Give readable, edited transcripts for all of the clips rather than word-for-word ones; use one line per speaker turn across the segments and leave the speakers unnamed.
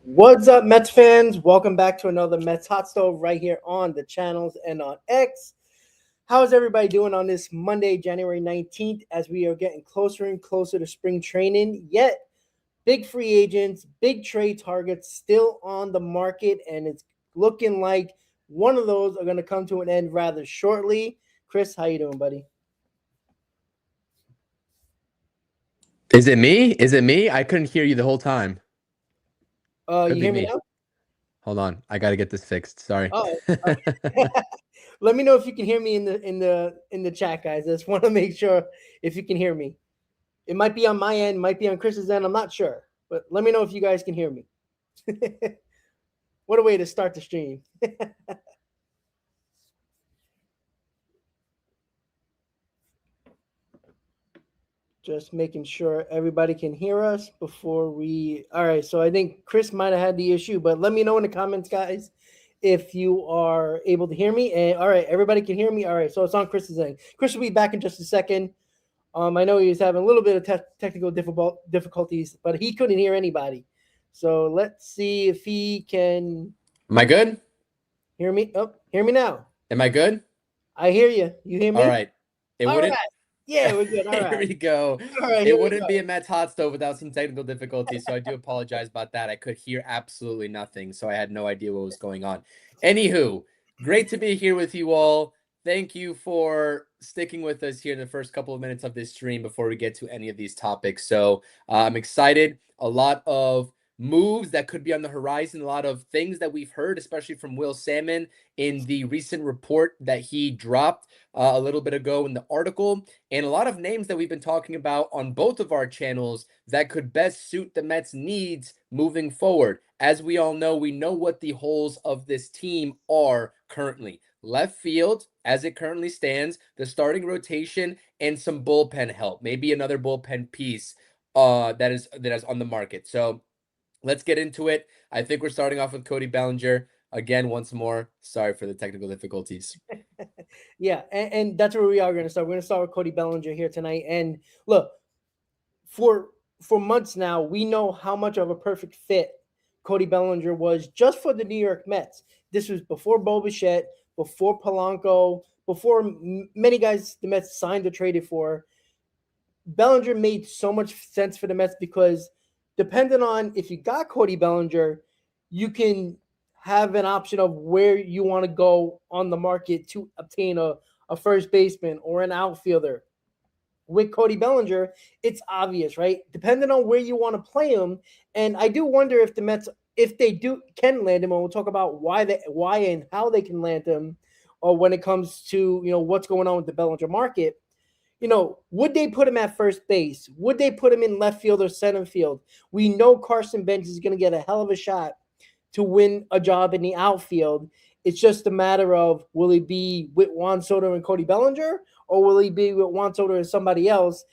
What's up, Mets fans? Welcome back to another Mets Hot Stove right here on the channels and on X. How's everybody doing on this Monday, January 19th, as we are getting closer and closer to spring training? Yet, big free agents, big trade targets still on the market, and it's looking like one of those are going to come to an end rather shortly. Chris, how you doing, buddy?
Is it me? Is it me? I couldn't hear you the whole time.
You
Could be
hear me
me.
now?
Hold on. I got to get this fixed. Sorry.
Oh, okay. Let me know if you can hear me in the chat, guys. I just want to make sure if you can hear me. It might be on my end, might be on Chris's end. I'm not sure, but let me know if you guys can hear me. What a way to start the stream. Just making sure everybody can hear us before we. All right, so I think Chris might have had the issue, but let me know in the comments, guys, if you are able to hear me. And all right, everybody can hear me. All right, so it's on Chris's end. Chris will be back in just a second. I know he was having a little bit of technical difficulties, but he couldn't hear anybody. So let's see if he can.
Am I good?
Hear me? Oh, hear me now.
Am I good?
I hear you. You hear me?
All right. It
All
wouldn't.
right. Yeah, we're good. All
Here
right.
we go.
All right.
It
Here we
wouldn't
go.
be a Mets hot stove without some technical difficulties, so I do apologize about that. I could hear absolutely nothing, so I had no idea what was going on. Anywho, great to be here with you all. Thank you for sticking with us here in the first couple of minutes of this stream before we get to any of these topics. So I'm excited. A lot of moves that could be on the horizon, a lot of things that we've heard, especially from Will Salmon in the recent report that he dropped a little bit ago in the article, and a lot of names that we've been talking about on both of our channels that could best suit the Mets' needs moving forward. As we all know, we know what the holes of this team are currently. Left field, as it currently stands, the starting rotation, and some bullpen help. Maybe another bullpen piece that is on the market. So let's get into it. I think we're starting off with Cody Bellinger. Again, once more, sorry for the technical difficulties.
Yeah, and that's where we are going to start. We're going to start with Cody Bellinger here tonight. And look, for months now, we know how much of a perfect fit Cody Bellinger was just for the New York Mets. This was before Bo Bichette, before Polanco, before many guys the Mets signed or traded for. Bellinger made so much sense for the Mets because depending on if you got Cody Bellinger, you can have an option of where you want to go on the market to obtain a first baseman or an outfielder. With Cody Bellinger, it's obvious, right? Depending on where you want to play him. And I do wonder if the Mets, if they can land him, and we'll talk about why and how they can land him, or when it comes to what's going on with the Bellinger market. Would they put him at first base? Would they put him in left field or center field? We know Carson Bench is going to get a hell of a shot to win a job in the outfield. It's just a matter of will he be with Juan Soto and Cody Bellinger, or will he be with Juan Soto and somebody else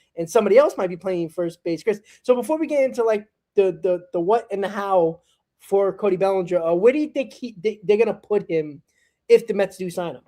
might be playing first base, Chris. So before we get into like the what and the how for Cody Bellinger, where do you think they're going to put him if the Mets do sign him?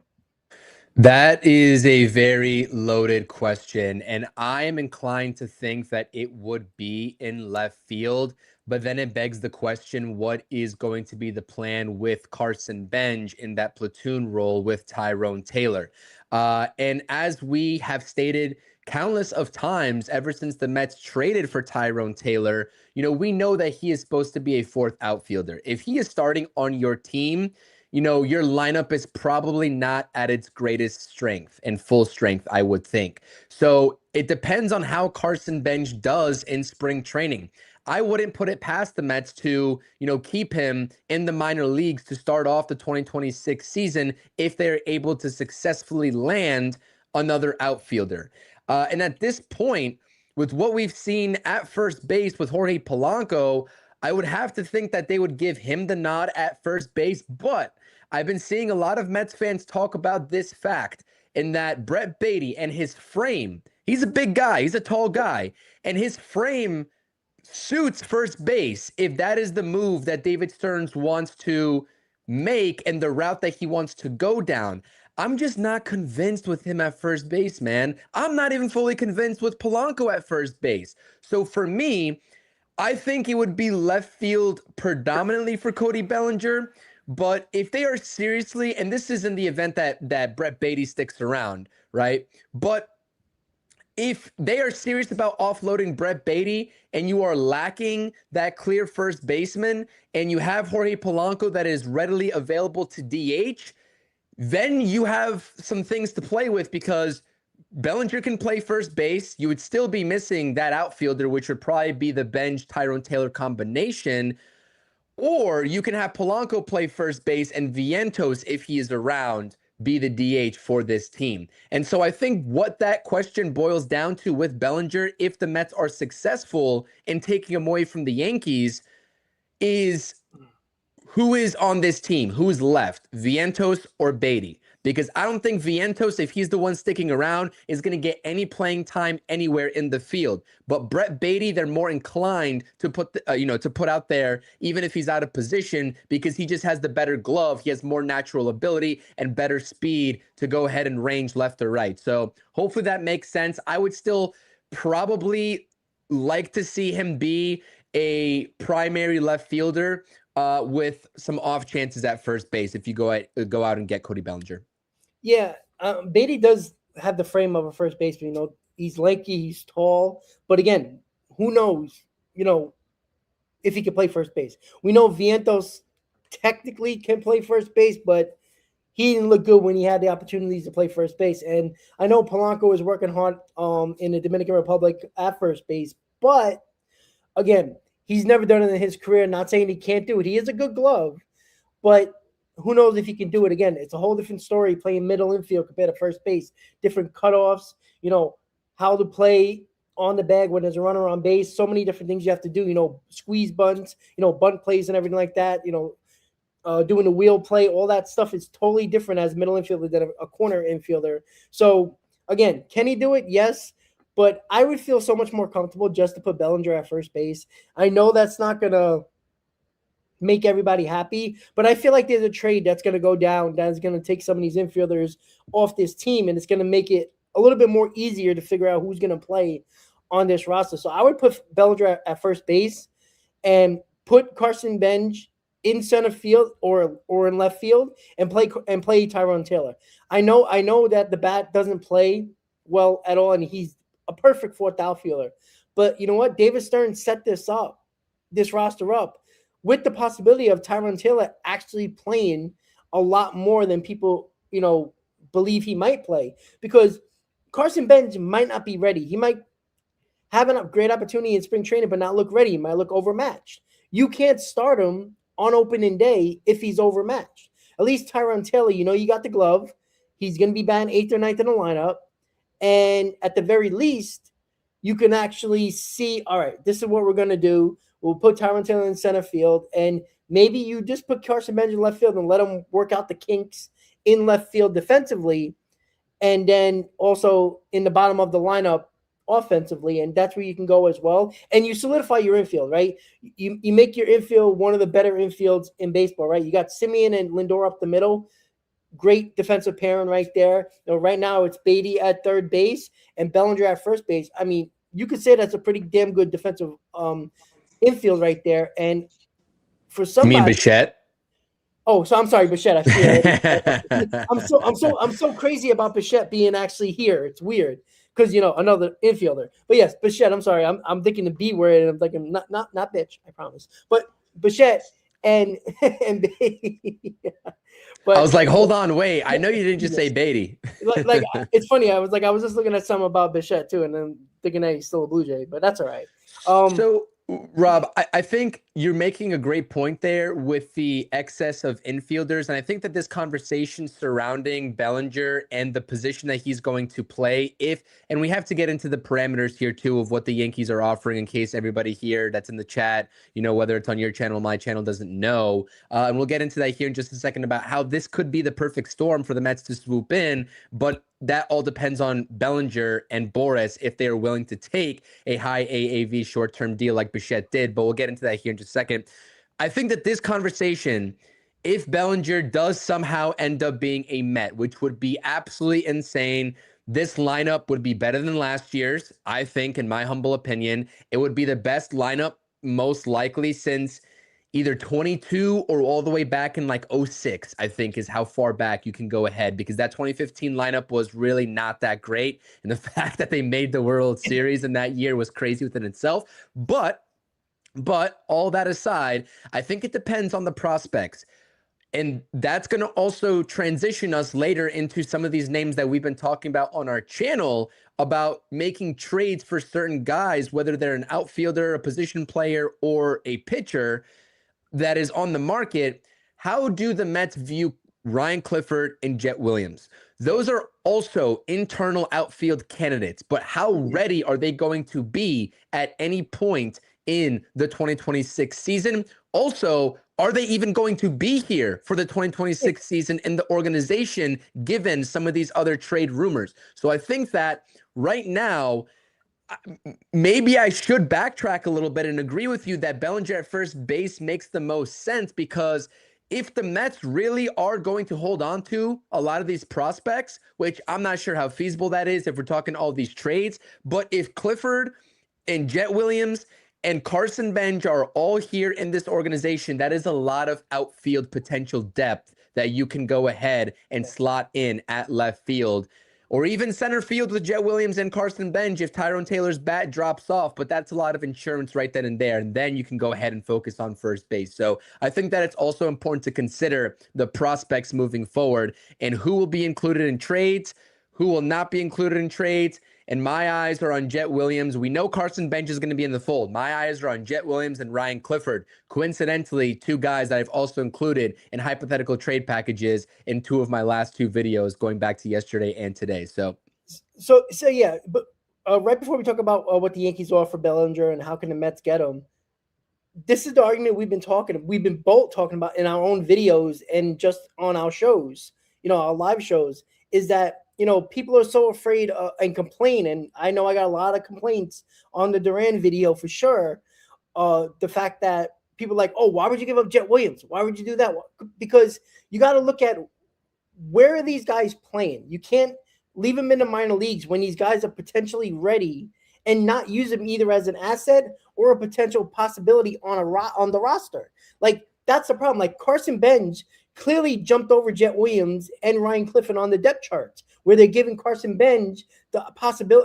That is a very loaded question, and I am inclined to think that it would be in left field, but then it begs the question, what is going to be the plan with Carson Bench in that platoon role with Tyrone Taylor? And as we have stated countless of times ever since the Mets traded for Tyrone Taylor, we know that he is supposed to be a fourth outfielder. If he is starting on your team, your lineup is probably not at its greatest strength and full strength, I would think. So it depends on how Carson Bench does in spring training. I wouldn't put it past the Mets to, keep him in the minor leagues to start off the 2026 season if they're able to successfully land another outfielder. And at this point, with what we've seen at first base with Jorge Polanco, I would have to think that they would give him the nod at first base, but I've been seeing a lot of Mets fans talk about this fact in that Brett Beatty and his frame, he's a big guy, he's a tall guy, and his frame suits first base if that is the move that David Stearns wants to make and the route that he wants to go down. I'm just not convinced with him at first base, man. I'm not even fully convinced with Polanco at first base. So for me, I think it would be left field predominantly for Cody Bellinger. But if they are seriously, and this is in the event that Brett Beatty sticks around, right? But if they are serious about offloading Brett Beatty and you are lacking that clear first baseman and you have Jorge Polanco that is readily available to DH, then you have some things to play with because Bellinger can play first base. You would still be missing that outfielder, which would probably be the Benj Tyrone Taylor combination. Or you can have Polanco play first base and Vientos, if he is around, be the DH for this team. And so I think what that question boils down to with Bellinger, if the Mets are successful in taking him away from the Yankees, is who is on this team? Who's left? Vientos or Beatty? Because I don't think Vientos, if he's the one sticking around, is going to get any playing time anywhere in the field. But Brett Beatty, they're more inclined to put to put out there, even if he's out of position, because he just has the better glove. He has more natural ability and better speed to go ahead and range left or right. So hopefully that makes sense. I would still probably like to see him be a primary left fielder with some off chances at first base if you go out and get Cody Bellinger.
Yeah, Beatty does have the frame of a first baseman. He's lanky, he's tall, but again, who knows? If he can play first base. We know Vientos technically can play first base, but he didn't look good when he had the opportunities to play first base. And I know Polanco is working hard in the Dominican Republic at first base, but again, he's never done it in his career. Not saying he can't do it. He is a good glove, but who knows if he can do it again. It's a whole different story playing middle infield compared to first base. Different cutoffs, how to play on the bag when there's a runner on base. So many different things you have to do, squeeze bunts, bunt plays and everything like that, doing the wheel play. All that stuff is totally different as middle infielder than a corner infielder. So, again, can he do it? Yes. But I would feel so much more comfortable just to put Bellinger at first base. I know that's not going to make everybody happy, but I feel like there's a trade that's going to go down that's going to take some of these infielders off this team, and it's going to make it a little bit more easier to figure out who's going to play on this roster. So I would put Bellinger at first base and put Carson Benj in center field or in left field and play Tyrone Taylor. I know that the bat doesn't play well at all, and he's a perfect fourth outfielder. But you know what? David Stern set this roster up, with the possibility of Tyrone Taylor actually playing a lot more than people, believe he might play. Because Carson Benj might not be ready. He might have a great opportunity in spring training, but not look ready. He might look overmatched. You can't start him on opening day if he's overmatched. At least Tyrone Taylor, you got the glove. He's going to be batting 8th or 9th in the lineup. And at the very least, you can actually see, all right, this is what we're going to do. We'll put Tyrone Taylor in center field, and maybe you just put Carson Benj in left field and let him work out the kinks in left field defensively, and then also in the bottom of the lineup offensively, and that's where you can go as well. And you solidify your infield, right? You make your infield one of the better infields in baseball, right? You got Simeon and Lindor up the middle. Great defensive pairing right there. Right now it's Beatty at third base and Bellinger at first base. I mean, you could say that's a pretty damn good defensive infield right there. And for somebody,
You mean Bichette?
Oh, so I'm sorry, Bichette. I'm so crazy about Bichette being actually here. It's weird because another infielder. But yes, Bichette. I'm sorry. I'm thinking the B word, and I'm thinking not bitch. I promise. But Bichette and But
I was like, hold on, wait. I know you didn't just say Beatty.
like it's funny. I was just looking at something about Bichette too, and then thinking that he's still a Blue Jay, but that's all right.
So, Rob, I think you're making a great point there with the excess of infielders. And I think that this conversation surrounding Bellinger and the position that he's going to play, and we have to get into the parameters here too of what the Yankees are offering in case everybody here that's in the chat, whether it's on your channel, my channel, doesn't know. And we'll get into that here in just a second about how this could be the perfect storm for the Mets to swoop in. But that all depends on Bellinger and Boris if they are willing to take a high AAV short-term deal like Bichette did. But we'll get into that here in just a second. I think that this conversation, if Bellinger does somehow end up being a Met, which would be absolutely insane, this lineup would be better than last year's. I think, in my humble opinion, it would be the best lineup most likely since either 22 or all the way back in like '06, I think is how far back you can go ahead, because that 2015 lineup was really not that great. And the fact that they made the World Series in that year was crazy within itself. But all that aside, I think it depends on the prospects. And that's going to also transition us later into some of these names that we've been talking about on our channel about making trades for certain guys, whether they're an outfielder, a position player, or a pitcher that is on the market. How do the Mets view Ryan Clifford and Jet Williams? Those are also internal outfield candidates, but how ready are they going to be at any point in the 2026 season? Also, are they even going to be here for the 2026 season in the organization, given some of these other trade rumors? So I think that right now, maybe I should backtrack a little bit and agree with you that Bellinger at first base makes the most sense, because if the Mets really are going to hold on to a lot of these prospects, which I'm not sure how feasible that is if we're talking all these trades, but if Clifford and Jet Williams and Carson Bench are all here in this organization, that is a lot of outfield potential depth that you can go ahead and slot in at left field. Or even center field with Jet Williams and Carson Bench if Tyrone Taylor's bat drops off. But that's a lot of insurance right then and there. And then you can go ahead and focus on first base. So I think that it's also important to consider the prospects moving forward and who will be included in trades, who will not be included in trades. And my eyes are on Jet Williams. We know Carson Bench is going to be in the fold. My eyes are on Jet Williams and Ryan Clifford. Coincidentally, two guys that I've also included in hypothetical trade packages in two of my last two videos, going back to yesterday and today. So
yeah, but right before we talk about what the Yankees offer Bellinger and how can the Mets get him, this is the argument we've been both talking about in our own videos and just on our shows, our live shows, is that people are so afraid and complain, and I know I got a lot of complaints on the Duran video for sure. The fact that people are like, oh, why would you give up Jet Williams? Why would you do that? Because you got to look at where are these guys playing. You can't leave them in the minor leagues when these guys are potentially ready and not use them either as an asset or a potential possibility on the roster. Like, that's the problem. Like, Carson Bench clearly jumped over Jet Williams and Ryan Clifford on the depth charts, where they're giving Carson Bench the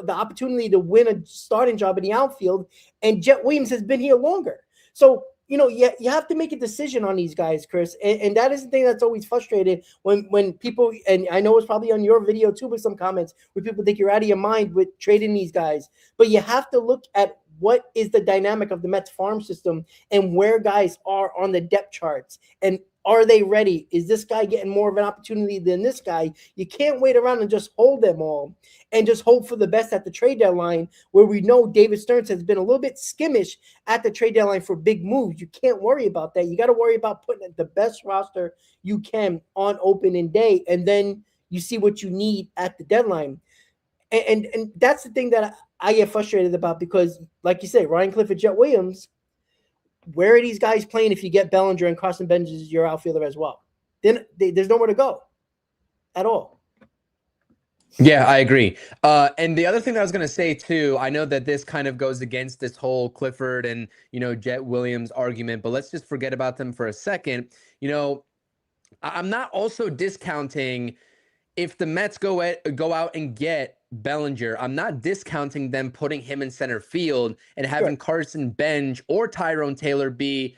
opportunity to win a starting job in the outfield, and Jet Williams has been here longer. So, you have to make a decision on these guys, Chris, and that is the thing that's always frustrated when people, and I know it's probably on your video too, with some comments where people think you're out of your mind with trading these guys, but you have to look at what is the dynamic of the Mets farm system and where guys are on the depth charts, and are they ready? Is this guy getting more of an opportunity than this guy? You can't wait around and just hold them all and just hope for the best at the trade deadline, where we know David Stearns has been a little bit skimmish at the trade deadline for big moves. You can't worry about that. You got to worry about putting the best roster you can on opening day, and then you see what you need at the deadline. And that's the thing that I get frustrated about, because, like you say, Ryan Clifford, Jet Williams, where are these guys playing if you get Bellinger and Carson Bench is your outfielder as well? Then there's nowhere to go at all.
yeah, I agree. And the other thing that I was going to say too, I know that this kind of goes against this whole Clifford and, Jet Williams argument, but let's just forget about them for a second. I'm not also discounting if the Mets go out and get Bellinger. I'm not discounting them putting him in center field and having Carson Bench or Tyrone Taylor be,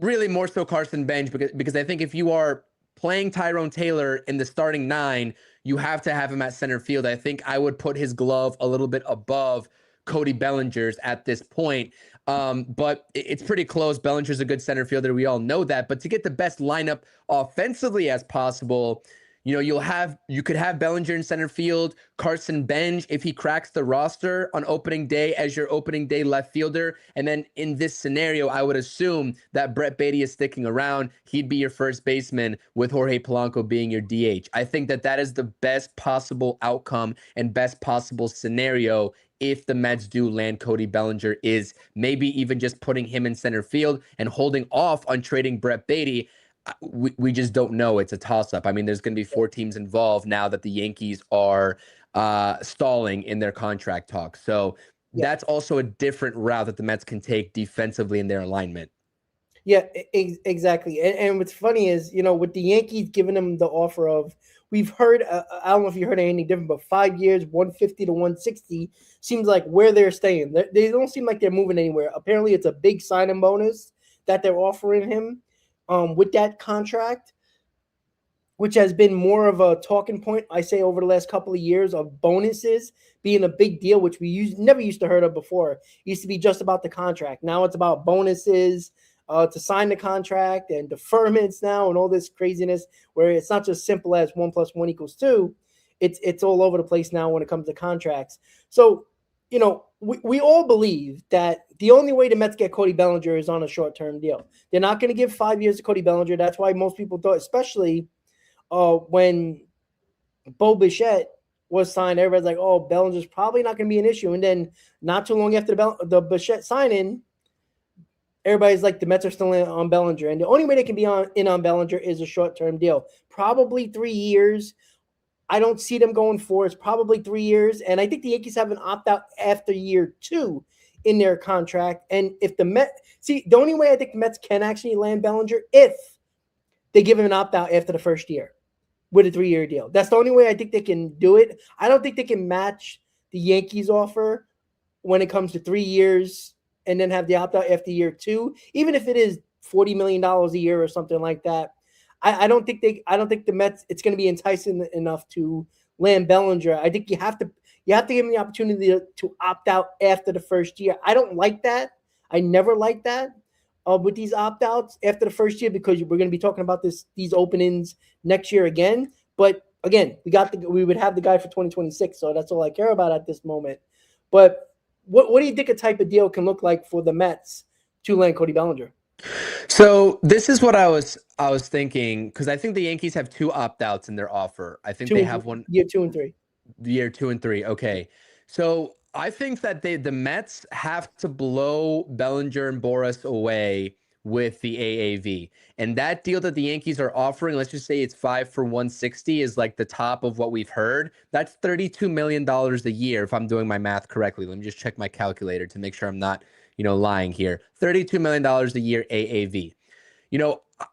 really more so Carson Bench, because I think if you are playing Tyrone Taylor in the starting nine, you have to have him at center field. I think I would put his glove a little bit above Cody Bellinger's at this point. But it's pretty close. Bellinger's a good center fielder. We all know that. But to get the best lineup offensively as possible, you could have Bellinger in center field, Carson Bench, if he cracks the roster on opening day, as your opening day left fielder. And then in this scenario, I would assume that Brett Baty is sticking around. He'd be your first baseman, with Jorge Polanco being your DH. I think that is the best possible outcome and best possible scenario if the Mets do land Cody Bellinger, is maybe even just putting him in center field and holding off on trading Brett Baty. We just don't know. It's a toss-up. I mean, there's going to be 4 teams involved now that the Yankees are stalling in their contract talks. So
Yeah.
that's also a different route that the Mets can take defensively in their alignment.
Yeah, exactly. And what's funny is, with the Yankees giving them the offer of, we've heard, I don't know if you heard anything different, but 5 years, 150 to 160 seems like where they're staying. They don't seem like they're moving anywhere. Apparently, it's a big signing bonus that they're offering him with that contract, which has been more of a talking point, I say, over the last couple of years, of bonuses being a big deal, which we never used to heard of before. It used to be just about the contract. Now it's about bonuses to sign the contract and deferments now and all this craziness, where it's not just simple as 1+1 = 2. It's all over the place now when it comes to contracts. So, we all believe that the only way the Mets get Cody Bellinger is on a short-term deal. They're not going to give 5 years to Cody Bellinger. That's why most people thought, especially when Bo Bichette was signed, everybody's like, "Oh, Bellinger's probably not going to be an issue." And then not too long after the Bichette signing, everybody's like, the Mets are still in on Bellinger, and the only way they can be on Bellinger is a short-term deal, probably 3 years. I don't see them going 4. It's probably 3 years, and I think the Yankees have an opt-out after year 2 in their contract. And if the Mets the only way I think the Mets can actually land Bellinger if they give him an opt-out after the first year with a 3-year deal. That's the only way I think they can do it. I don't think they can match the Yankees offer when it comes to 3 years and then have the opt-out after year 2, even if it is $40 million a year or something like that. I don't think the Mets, it's going to be enticing enough to land Bellinger. I think you have to give him the opportunity to opt out after the first year. I don't like that. I never like that with these opt-outs after the first year, because we're going to be talking about these openings next year again. But again, we would have the guy for 2026, so that's all I care about at this moment. But what do you think a type of deal can look like for the Mets to land Cody Bellinger?
So this is what I was thinking, because I think the Yankees have 2 opt-outs in their offer. I think they have one
Year 2 and 3.
year 2 and 3. Okay. So I think that the Mets have to blow Bellinger and Boris away with the AAV. And that deal that the Yankees are offering, let's just say it's 5 for 160, is like the top of what we've heard. That's $32 million a year, if I'm doing my math correctly. Let me just check my calculator to make sure I'm not, lying here. $32 million a year AAV.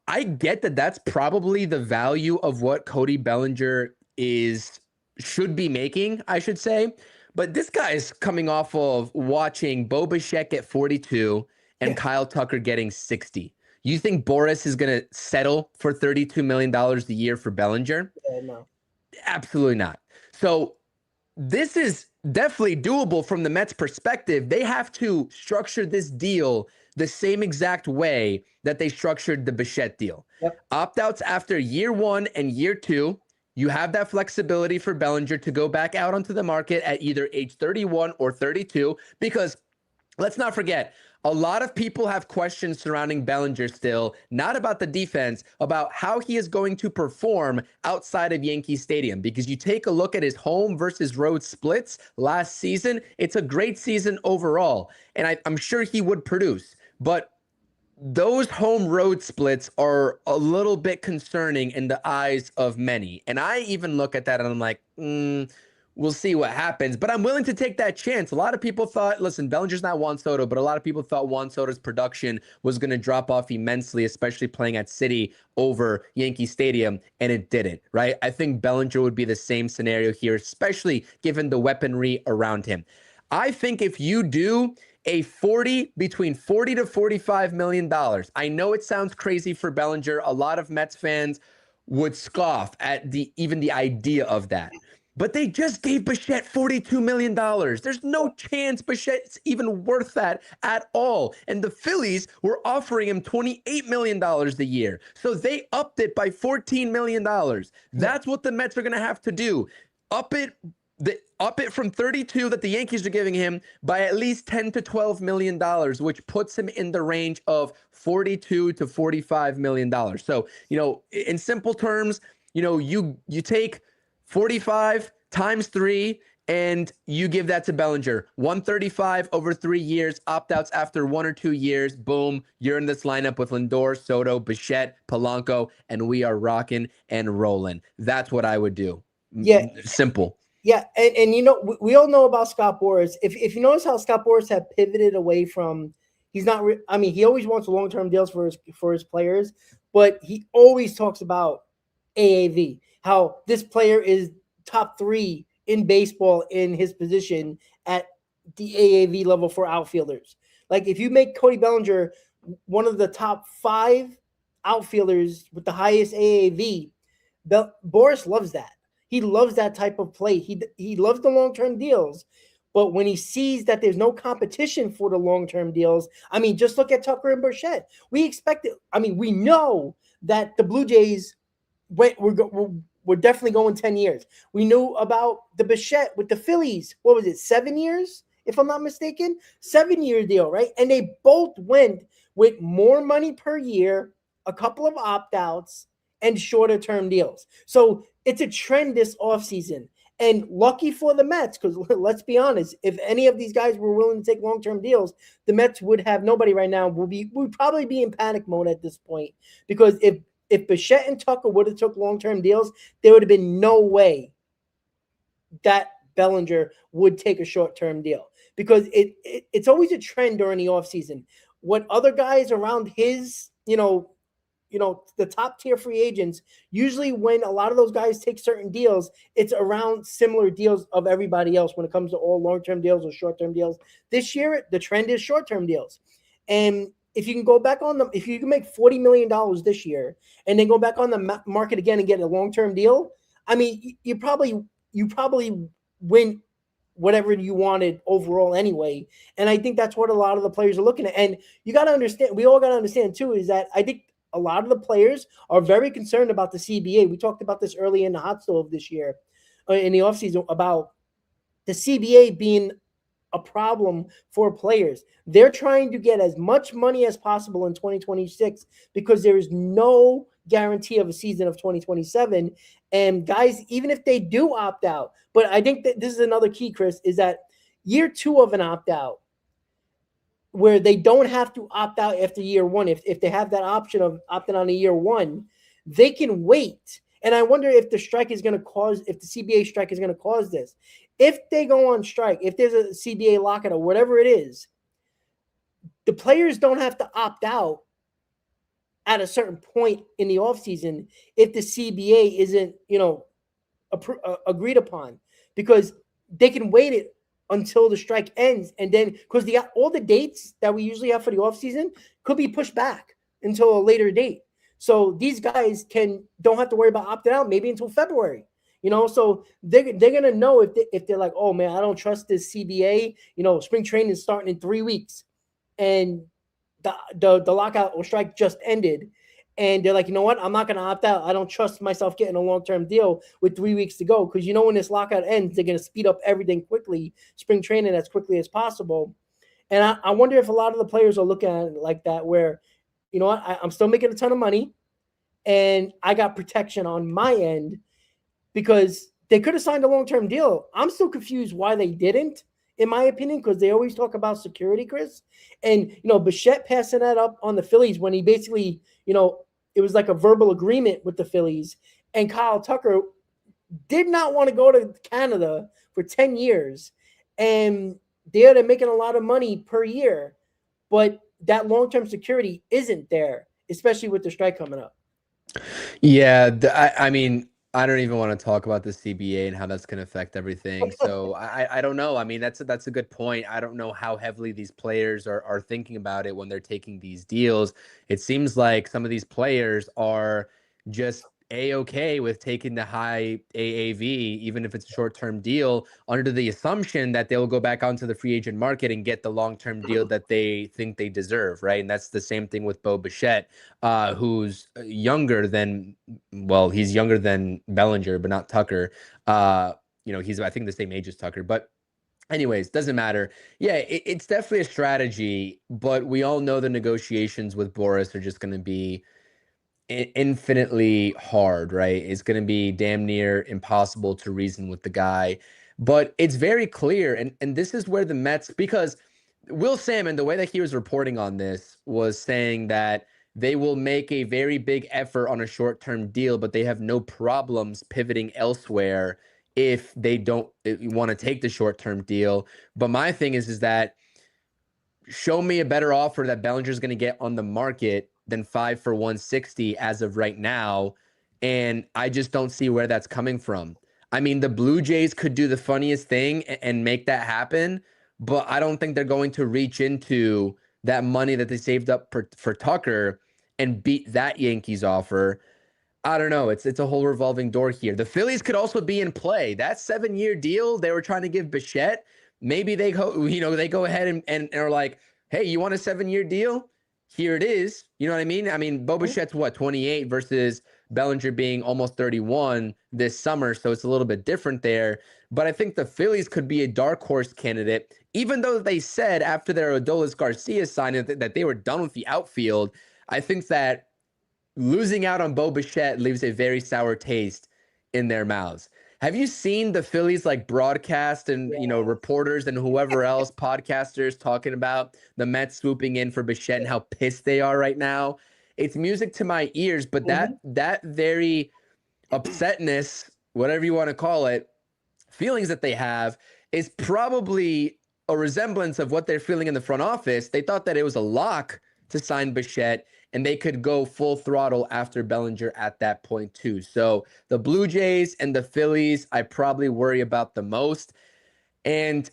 I get that that's probably the value of what Cody Bellinger should be making, I should say. But this guy is coming off of watching Bo Bichette get 42 and Kyle Tucker getting 60. You think Boris is going to settle for $32 million a year for Bellinger?
No.
Absolutely not. So this is definitely doable from the Mets' perspective. They have to structure this deal the same exact way that they structured the Bichette deal.
Yep.
Opt-outs after year 1 and year 2. You have that flexibility for Bellinger to go back out onto the market at either age 31 or 32, because let's not forget, a lot of people have questions surrounding Bellinger still, not about the defense, about how he is going to perform outside of Yankee Stadium. Because you take a look at his home versus road splits last season, it's a great season overall. And I'm sure he would produce. But those home road splits are a little bit concerning in the eyes of many. And I even look at that and I'm like, we'll see what happens. But I'm willing to take that chance. A lot of people thought, listen, Bellinger's not Juan Soto, but a lot of people thought Juan Soto's production was going to drop off immensely, especially playing at City over Yankee Stadium, and it didn't, right? I think Bellinger would be the same scenario here, especially given the weaponry around him. I think if you do between $40 to $45 million. I know it sounds crazy for Bellinger. A lot of Mets fans would scoff at even the idea of that. But they just gave Bichette $42 million. There's no chance Bichette's even worth that at all. And the Phillies were offering him $28 million a year. So they upped it by $14 million. That's what the Mets are going to have to do. Up it from 32 that the Yankees are giving him by at least 10 to 12 million dollars, which puts him in the range of 42 to 45 million dollars. So, in simple terms, you take 45 times 3 and you give that to Bellinger. 135 over 3 years, opt-outs after 1 or 2 years. Boom, you're in this lineup with Lindor, Soto, Bichette, Polanco, and we are rocking and rolling. That's what I would do.
Yeah.
Simple.
Yeah, and you know we all know about Scott Boras. If you notice how Scott Boras had pivoted away from, he's not. I mean, he always wants long term deals for his players, but he always talks about AAV. How this player is top three in baseball in his position at the AAV level for outfielders. Like if you make Cody Bellinger one of the top five outfielders with the highest AAV, Boris loves that. He loves that type of play. He loves the long term deals, but when he sees that there's no competition for the long term deals, I mean, just look at Tucker and Burchett. We expected. I mean, we know that the Blue Jays we're definitely going 10 years. We knew about the Bichette with the Phillies. What was it, 7 years? If I'm not mistaken, 7 year deal, right? And they both went with more money per year, a couple of opt outs, and shorter term deals. So it's a trend this offseason. And lucky for the Mets, because let's be honest, if any of these guys were willing to take long term deals, the Mets would have nobody right now. Would probably be in panic mode at this point because if Bichette and Tucker would have took long term deals, there would have been no way that Bellinger would take a short term deal because it's always a trend during the offseason. What other guys around his, the top tier free agents, usually when a lot of those guys take certain deals, it's around similar deals of everybody else when it comes to all long term deals or short term deals. This year, the trend is short term deals. And if you can go back on them, if you can make $40 million this year and then go back on the market again and get a long term deal, I mean, you probably win whatever you wanted overall anyway. And I think that's what a lot of the players are looking at. And you got to understand, we all got to understand too, is that I think a lot of the players are very concerned about the CBA. We talked about this early in the hot stove this year in the offseason about the CBA being a problem for players. They're trying to get as much money as possible in 2026 because there is no guarantee of a season of 2027. And guys, even if they do opt out, but I think that this is another key, Chris, is that year two of an opt out, where they don't have to opt out after year one, if they have that option of opting on a year one, they can wait. And I wonder if the strike is going to cause, if the CBA strike is going to cause this. If they go on strike, if there's a CBA lockout or whatever it is, the players don't have to opt out at a certain point in the offseason if the CBA isn't, agreed upon, because they can wait it until the strike ends, and then because all the dates that we usually have for the offseason could be pushed back until a later date. So these guys don't have to worry about opting out maybe until February. So they're gonna know if they're like, oh man, I don't trust this CBA. Spring training is starting in 3 weeks, and the lockout or strike just ended, and they're like, you know what, I'm not going to opt out. I don't trust myself getting a long-term deal with 3 weeks to go, because when this lockout ends, they're going to speed up everything quickly, spring training as quickly as possible. And I wonder if a lot of the players are looking at it like that, where, you know what, I'm still making a ton of money and I got protection on my end, because they could have signed a long-term deal. I'm still confused why they didn't, in my opinion, because they always talk about security, Chris. And, Bichette passing that up on the Phillies when he basically, it was like a verbal agreement with the Phillies. And Kyle Tucker did not want to go to Canada for 10 years. And they're making a lot of money per year. But that long-term security isn't there, especially with the strike coming up.
Yeah, I mean, I don't even want to talk about the CBA and how that's going to affect everything. So I don't know. I mean, that's a good point. I don't know how heavily these players are thinking about it when they're taking these deals. It seems like some of these players are just a-okay with taking the high AAV, even if it's a short-term deal, under the assumption that they'll go back onto the free agent market and get the long-term deal that they think they deserve, right? And that's the same thing with Bo Bichette, who's younger than, well, he's younger than Bellinger, but not Tucker. He's, I think, the same age as Tucker, but anyways, doesn't matter. Yeah, it's definitely a strategy, but we all know the negotiations with Boris are just going to be infinitely hard, right? It's going to be damn near impossible to reason with the guy. But it's very clear, and this is where the Mets, because Will Salmon, the way that he was reporting on this, was saying that they will make a very big effort on a short-term deal, but they have no problems pivoting elsewhere if they don't want to take the short-term deal. But my thing is that show me a better offer that Bellinger's going to get on the market than 5 for 160 as of right now. And I just don't see where that's coming from. I mean, the Blue Jays could do the funniest thing and make that happen, but I don't think they're going to reach into that money that they saved up for Tucker and beat that Yankees offer. I don't know. It's a whole revolving door here. The Phillies could also be in play. That 7-year deal they were trying to give Bichette, maybe they go ahead and are like, hey, you want a 7-year deal? Here it is. You know what I mean? I mean, Bo Bichette's what, 28 versus Bellinger being almost 31 this summer, so it's a little bit different there. But I think the Phillies could be a dark horse candidate, even though they said after their Adolis Garcia signing that they were done with the outfield. I think that losing out on Bo Bichette leaves a very sour taste in their mouths. Have you seen the Phillies like broadcast and reporters and whoever else, podcasters talking about the Mets swooping in for Bichette and how pissed they are right now? It's music to my ears, but that very upsetness, whatever you want to call it, feelings that they have is probably a resemblance of what they're feeling in the front office. They thought that it was a lock to sign Bichette, and they could go full throttle after Bellinger at that point too. So the Blue Jays and the Phillies, I probably worry about the most. And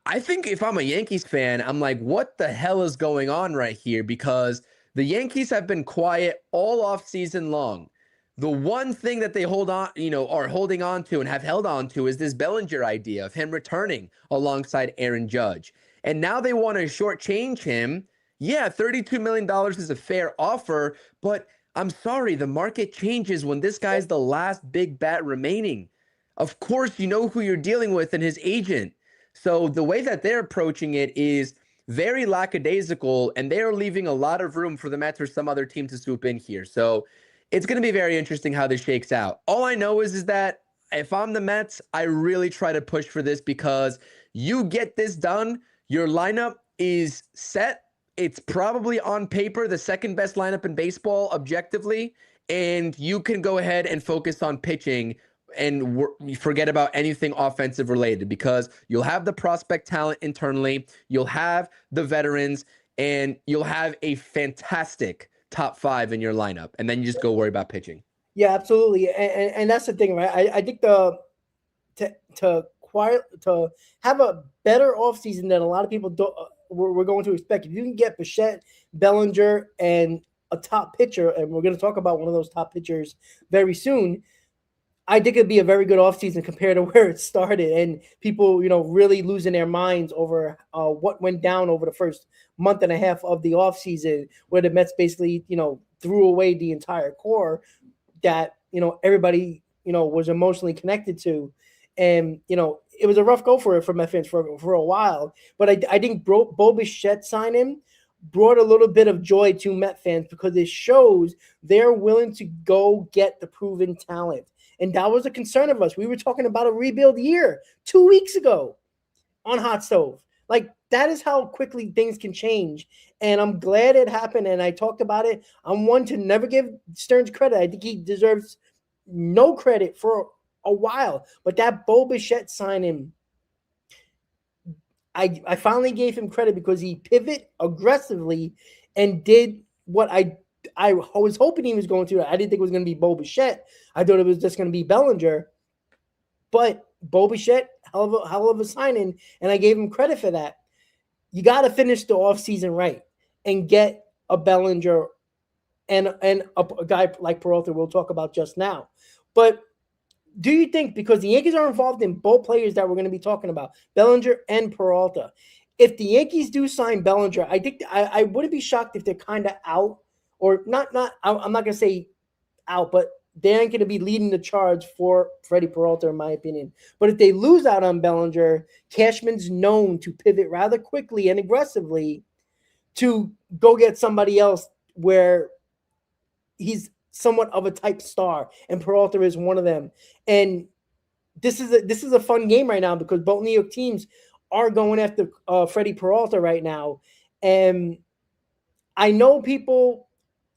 I think if I'm a Yankees fan, I'm like, what the hell is going on right here? Because the Yankees have been quiet all off season long. The one thing that they are holding on to and have held on to is this Bellinger idea of him returning alongside Aaron Judge. And now they want to shortchange him. Yeah, $32 million is a fair offer, but I'm sorry, the market changes when this guy's the last big bat remaining. Of course, you know who you're dealing with and his agent. So the way that they're approaching it is very lackadaisical, and they are leaving a lot of room for the Mets or some other team to swoop in here. So it's going to be very interesting how this shakes out. All I know is that if I'm the Mets, I really try to push for this because you get this done, your lineup is set. It's probably on paper the second best lineup in baseball objectively, and you can go ahead and focus on pitching and forget about anything offensive related because you'll have the prospect talent internally, you'll have the veterans, and you'll have a fantastic top 5 in your lineup, and then you just go worry about pitching.
Yeah, absolutely, and that's the thing, right? I think to have a better offseason than a lot of people we're going to expect. If you can get Bichette, Bellinger, and a top pitcher, and we're going to talk about one of those top pitchers very soon, I think it'd be a very good offseason compared to where it started, and people, really losing their minds over what went down over the first month and a half of the offseason, where the Mets basically, threw away the entire core that, everybody, was emotionally connected to. And, it was a rough go for Met fans for a while. But I think Bo Bichette signing brought a little bit of joy to Met fans because it shows they're willing to go get the proven talent. And that was a concern of us. We were talking about a rebuild year 2 weeks ago on Hot Stove. Like, that is how quickly things can change. And I'm glad it happened. And I talked about it. I'm one to never give Stearns credit. I think he deserves no credit for a while. But that Bo Bichette signing, I finally gave him credit because he pivoted aggressively and did what I was hoping he was going to. I didn't think it was going to be Bo Bichette. I thought it was just going to be Bellinger. But Bo Bichette, hell of a signing, and I gave him credit for that. You got to finish the offseason right and get a Bellinger and a guy like Peralta we'll talk about just now. But do you think, because the Yankees are involved in both players that we're going to be talking about, Bellinger and Peralta, if the Yankees do sign Bellinger, I think I wouldn't be shocked if they're kind of out, or not. I'm not going to say out, but they ain't going to be leading the charge for Freddy Peralta, in my opinion. But if they lose out on Bellinger, Cashman's known to pivot rather quickly and aggressively to go get somebody else where he's somewhat of a type star, and Peralta is one of them. And this is a fun game right now because both New York teams are going after Freddy Peralta right now. And I know people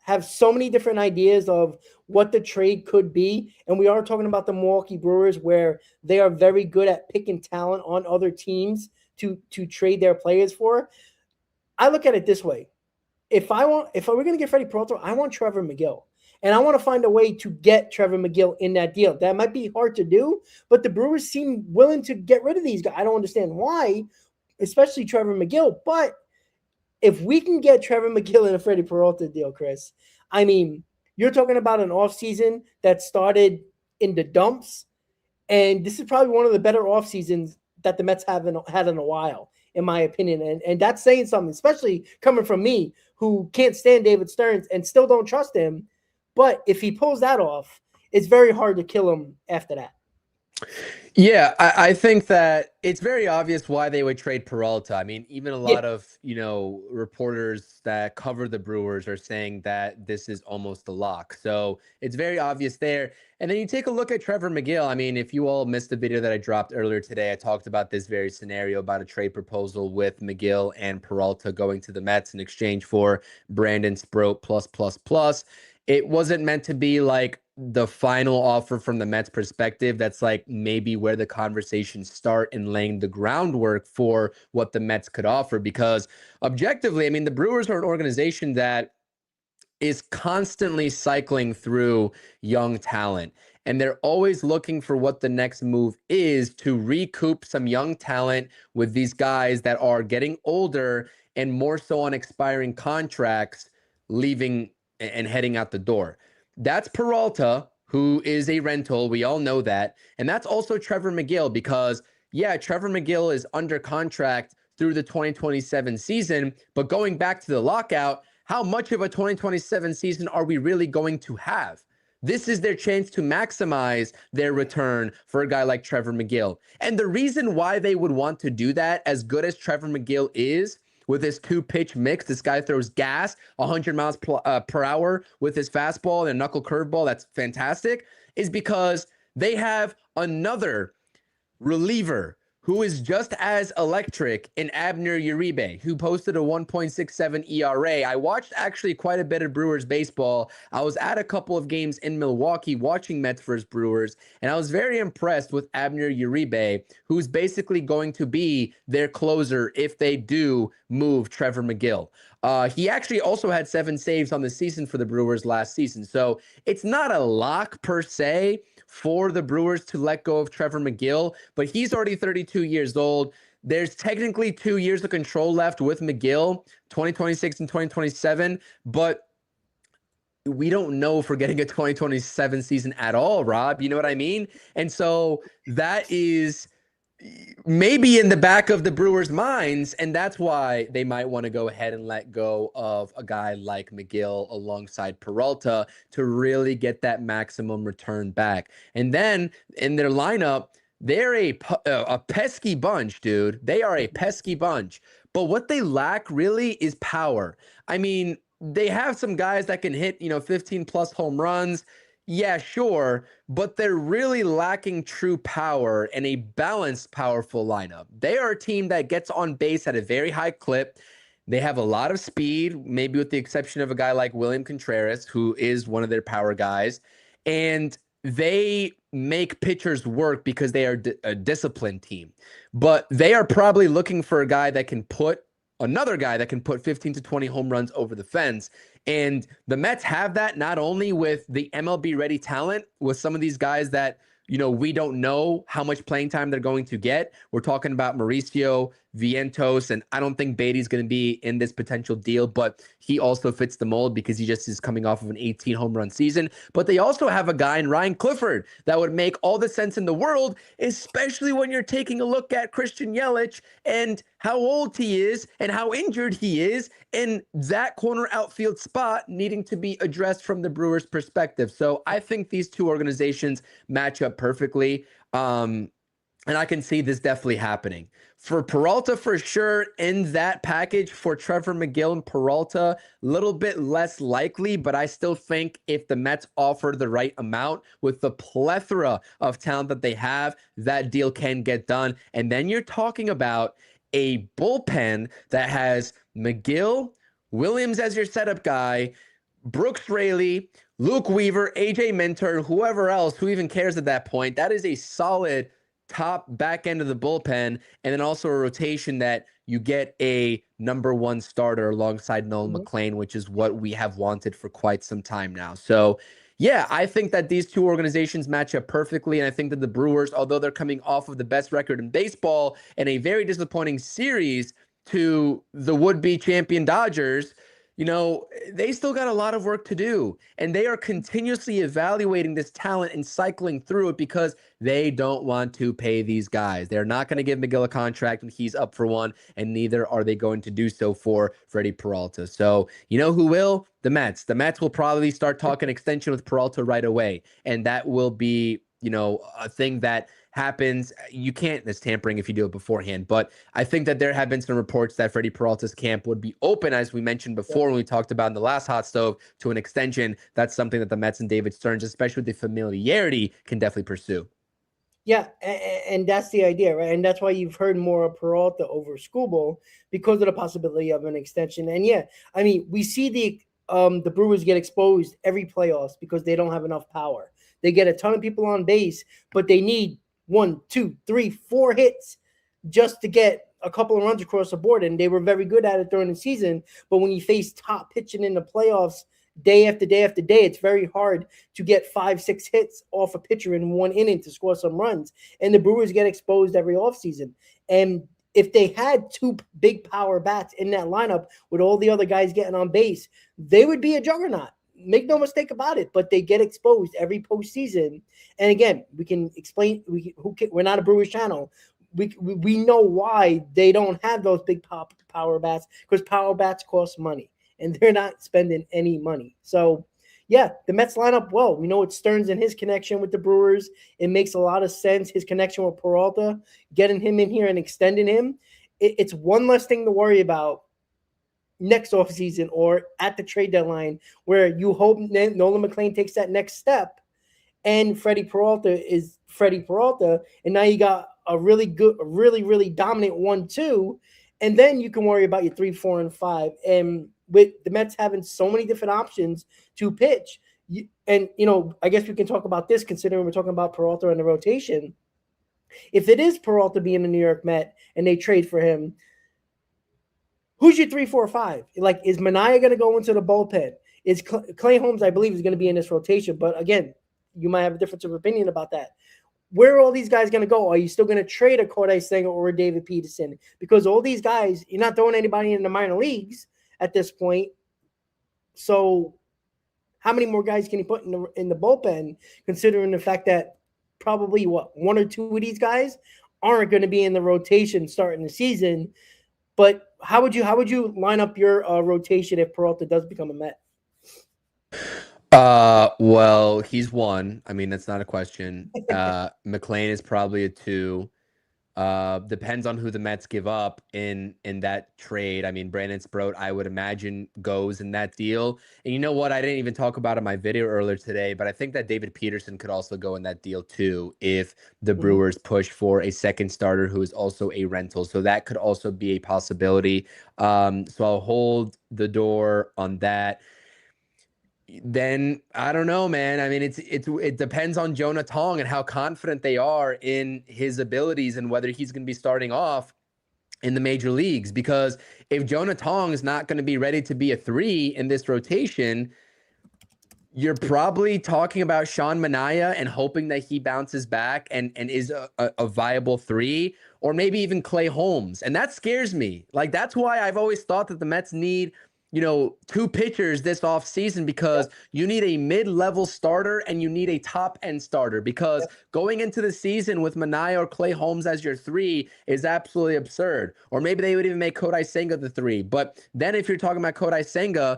have so many different ideas of what the trade could be. And we are talking about the Milwaukee Brewers, where they are very good at picking talent on other teams to trade their players for. I look at it this way. If we're going to get Freddy Peralta, I want Trevor McGill. And I want to find a way to get Trevor McGill in that deal. That might be hard to do, but the Brewers seem willing to get rid of these guys. I don't understand why, especially Trevor McGill. But if we can get Trevor McGill in a Freddy Peralta deal, Chris, I mean, you're talking about an offseason that started in the dumps, and this is probably one of the better off seasons that the Mets had in a while, in my opinion. And that's saying something, especially coming from me, who can't stand David Stearns and still don't trust him. But if he pulls that off, it's very hard to kill him after that.
Yeah, I think that it's very obvious why they would trade Peralta. I mean, even a lot of, reporters that cover the Brewers are saying that this is almost a lock. So it's very obvious there. And then you take a look at Trevor McGill. I mean, if you all missed the video that I dropped earlier today, I talked about this very scenario about a trade proposal with McGill and Peralta going to the Mets in exchange for Brandon Sproat plus. It wasn't meant to be like the final offer from the Mets perspective. That's like maybe where the conversations start and laying the groundwork for what the Mets could offer. Because objectively, I mean, the Brewers are an organization that is constantly cycling through young talent. And they're always looking for what the next move is to recoup some young talent with these guys that are getting older and more so on expiring contracts, leaving and heading out the door. That's Peralta, who is a rental. We all know that. And that's also Trevor McGill because, yeah, Trevor McGill is under contract through the 2027 season. But going back to the lockout, how much of a 2027 season are we really going to have? This is their chance to maximize their return for a guy like Trevor McGill. And the reason why they would want to do that, as good as Trevor McGill is, with his two-pitch mix, this guy throws gas, 100 miles per hour with his fastball and a knuckle curveball. That's fantastic. Is because they have another reliever who is just as electric in Abner Uribe, who posted a 1.67 ERA. I watched actually quite a bit of Brewers baseball. I was at a couple of games in Milwaukee watching Mets versus Brewers, and I was very impressed with Abner Uribe, who's basically going to be their closer if they do move Trevor McGill. He actually also had 7 saves on the season for the Brewers last season. So it's not a lock per se for the Brewers to let go of Trevor McGill, but he's already 32 years old. There's technically 2 years of control left with McGill, 2026 and 2027, but we don't know if we're getting a 2027 season at all, Rob. You know what I mean? And so that is maybe in the back of the Brewers' minds, and that's why they might want to go ahead and let go of a guy like McGill alongside Peralta to really get that maximum return back. And then in their lineup, they're a pesky bunch, dude. They are a pesky bunch. But what they lack really is power. I mean, they have some guys that can hit, 15 plus home runs. Yeah, sure, but they're really lacking true power and a balanced, powerful lineup. They are a team that gets on base at a very high clip. They have a lot of speed, maybe with the exception of a guy like William Contreras, who is one of their power guys. And they make pitchers work because they are a disciplined team. But they are probably looking for a guy that can put another guy that can put 15 to 20 home runs over the fence. And the Mets have that not only with the MLB ready talent, with some of these guys that, we don't know how much playing time they're going to get. We're talking about Mauricio Vientos, and I don't think Beatty's going to be in this potential deal, but he also fits the mold because he just is coming off of an 18 home run season. But they also have a guy in Ryan Clifford that would make all the sense in the world, especially when you're taking a look at Christian Yelich and how old he is and how injured he is, and that corner outfield spot needing to be addressed from the Brewers' perspective. So I think these two organizations match up perfectly. And I can see this definitely happening. For Peralta, for sure, in that package. For Trevor McGill and Peralta, a little bit less likely, but I still think if the Mets offer the right amount with the plethora of talent that they have, that deal can get done. And then you're talking about a bullpen that has McGill, Williams as your setup guy, Brooks Raley, Luke Weaver, AJ Minter, whoever else, who even cares at that point, that is a solid top back end of the bullpen, and then also a rotation that you get a number one starter alongside Nolan
Mhm.
McLean, which is what we have wanted for quite some time now. So, yeah, I think that these two organizations match up perfectly, and I think that the Brewers, although they're coming off of the best record in baseball and a very disappointing series to the would-be champion Dodgers, they still got a lot of work to do. And they are continuously evaluating this talent and cycling through it because they don't want to pay these guys. They're not going to give McGill a contract when he's up for one, and neither are they going to do so for Freddy Peralta. So, you know who will? The Mets. The Mets will probably start talking extension with Peralta right away. And that will be, a thing that happens. You can't, there's tampering if you do it beforehand. But I think that there have been some reports that Freddy Peralta's camp would be open, as we mentioned before when we talked about in the last hot stove, to an extension. That's something that the Mets and David Stearns, especially with the familiarity, can definitely pursue.
Yeah, and that's the idea, right? And that's why you've heard more of Peralta over Skubal because of the possibility of an extension. And yeah, I mean, we see the Brewers get exposed every playoffs because they don't have enough power. They get a ton of people on base, but they need 1, 2, 3, 4 hits just to get a couple of runs across the board. And they were very good at it during the season. But when you face top pitching in the playoffs day after day after day, it's very hard to get 5, 6 hits off a pitcher in one inning to score some runs. And the Brewers get exposed every offseason. And if they had two big power bats in that lineup with all the other guys getting on base, they would be a juggernaut. Make no mistake about it, but they get exposed every postseason. And again, we can explain. We're not a Brewers channel. We know why they don't have those big power bats, because power bats cost money, and they're not spending any money. So, yeah, the Mets line up well. We know it's Stearns and his connection with the Brewers. It makes a lot of sense. His connection with Peralta, getting him in here and extending him. It's one less thing to worry about next offseason or at the trade deadline, where you hope Nolan McLean takes that next step and Freddy Peralta is Freddy Peralta. And now you got a really good, a really, really dominant 1-2. And then you can worry about your 3, 4, and 5. And with the Mets having so many different options to pitch, I guess we can talk about this considering we're talking about Peralta and the rotation. If it is Peralta being a New York Met and they trade for him, who's your 3, 4, 5? Like, is Manaea going to go into the bullpen? Is Clay Holmes, I believe, is going to be in this rotation. But again, you might have a difference of opinion about that. Where are all these guys going to go? Are you still going to trade a Cody Bellinger or a David Peterson? Because all these guys, you're not throwing anybody in the minor leagues at this point. So how many more guys can you put in the bullpen, considering the fact that probably, 1 or 2 of these guys aren't going to be in the rotation starting the season? But how would you line up your rotation if Peralta does become a Met?
Well, he's 1. I mean, that's not a question. McLean is probably a 2. Depends on who the Mets give up in that trade. I mean, Brandon Sproat, I would imagine, goes in that deal. And you know what? I didn't even talk about it in my video earlier today, but I think that David Peterson could also go in that deal too if the Brewers push for a second starter who is also a rental. So that could also be a possibility. So I'll hold the door on that. Then I don't know, man. I mean, it depends on Jonah Tong and how confident they are in his abilities and whether he's going to be starting off in the major leagues. Because if Jonah Tong is not going to be ready to be a 3 in this rotation, you're probably talking about Sean Manaea and hoping that he bounces back and is a viable 3, or maybe even Clay Holmes. And that scares me. Like, that's why I've always thought that the Mets need 2 pitchers this offseason, because you need a mid-level starter and you need a top-end starter, because going into the season with Manaea or Clay Holmes as your 3 is absolutely absurd. Or maybe they would even make Cody Bellinger the 3. But then if you're talking about Cody Bellinger,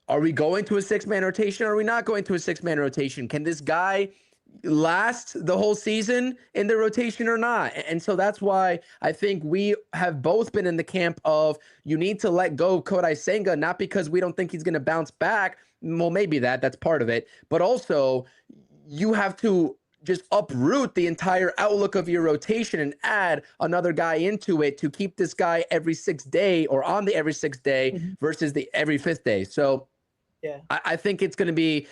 are we going to a 6-man rotation, or are we not going to a 6-man rotation? Can this guy last the whole season in the rotation or not? And so that's why I think we have both been in the camp of you need to let go of Cody Bellinger, not because we don't think he's going to bounce back. Well, maybe that's part of it. But also, you have to just uproot the entire outlook of your rotation and add another guy into it to keep this guy every 6th day, or on the every 6th day versus the every 5th day. So
Yeah.
I think it's going to be,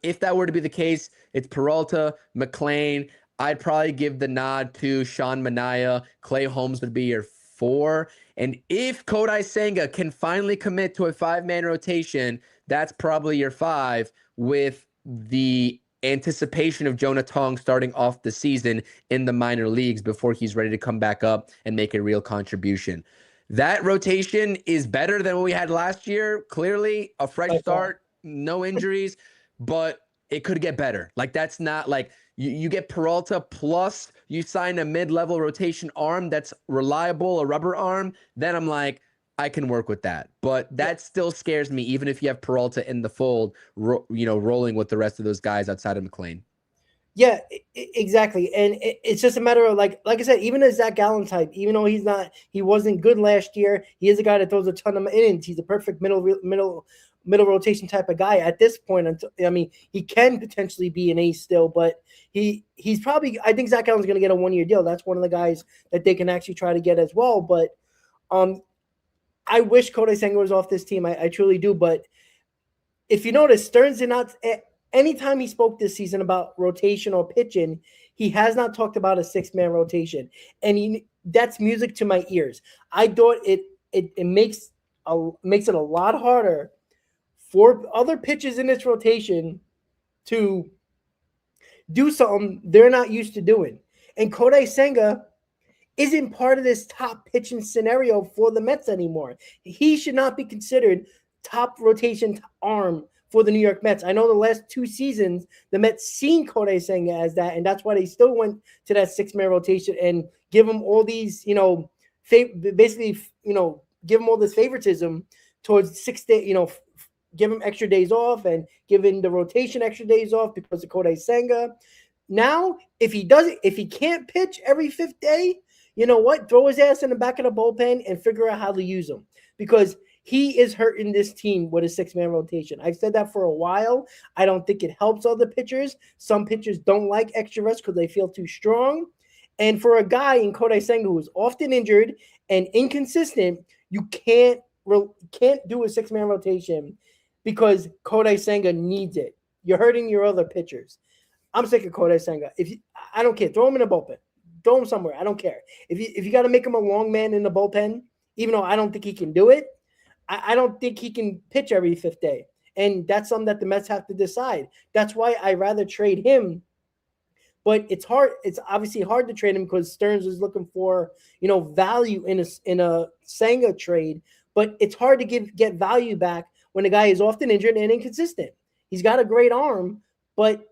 if that were to be the case, it's Peralta, McLean. I'd probably give the nod to Sean Manaea. Clay Holmes would be your 4. And if Kodai Senga can finally commit to a 5-man rotation, that's probably your 5, with the anticipation of Jonah Tong starting off the season in the minor leagues before he's ready to come back up and make a real contribution. That rotation is better than what we had last year. Clearly, a fresh start, no injuries, but it could get better. Like, that's not like you get Peralta plus you sign a mid-level rotation arm that's reliable, a rubber arm. Then I'm like, I can work with that. But that still scares me, even if you have Peralta in the fold, rolling with the rest of those guys outside of McLean.
Yeah, exactly. And it's just a matter of like I said, even as Zach Gallen type, even though he wasn't good last year, he is a guy that throws a ton of innings. He's a perfect middle rotation type of guy at this point. I mean, he can potentially be an ace still, but he's probably, I think Zach Gallen's going to get a 1-year deal. That's one of the guys that they can actually try to get as well. But I wish Kodai Senga was off this team. I truly do. But if you notice, Stearns did not. Anytime he spoke this season about rotation or pitching, he has not talked about a 6-man rotation, and that's music to my ears. I thought it makes it a lot harder for other pitchers in this rotation to do something they're not used to doing. And Kodai Senga isn't part of this top pitching scenario for the Mets anymore. He should not be considered top rotation arm for the New York Mets. I know the last 2 seasons, the Mets seen Kodai Senga as that, and that's why they still went to that 6-man rotation and give him all these, basically, give him all this favoritism towards 6 days, give him extra days off and giving the rotation extra days off because of Kodai Senga. Now, if he can't pitch every 5th day, you know what? Throw his ass in the back of the bullpen and figure out how to use him, because he is hurting this team with a 6-man rotation. I've said that for a while. I don't think it helps other pitchers. Some pitchers don't like extra rest because they feel too strong. And for a guy in Kodai Senga who is often injured and inconsistent, you can't do a 6-man rotation because Kodai Senga needs it. You're hurting your other pitchers. I'm sick of Kodai Senga. I don't care. Throw him in a bullpen. Throw him somewhere. I don't care. If you got to make him a long man in the bullpen, even though I don't think he can do it, I don't think he can pitch every 5th day. And that's something that the Mets have to decide. That's why I rather trade him. But it's hard. It's obviously hard to trade him because Stearns is looking for, value in a Senga trade. But it's hard to get value back when the guy is often injured and inconsistent. He's got a great arm, but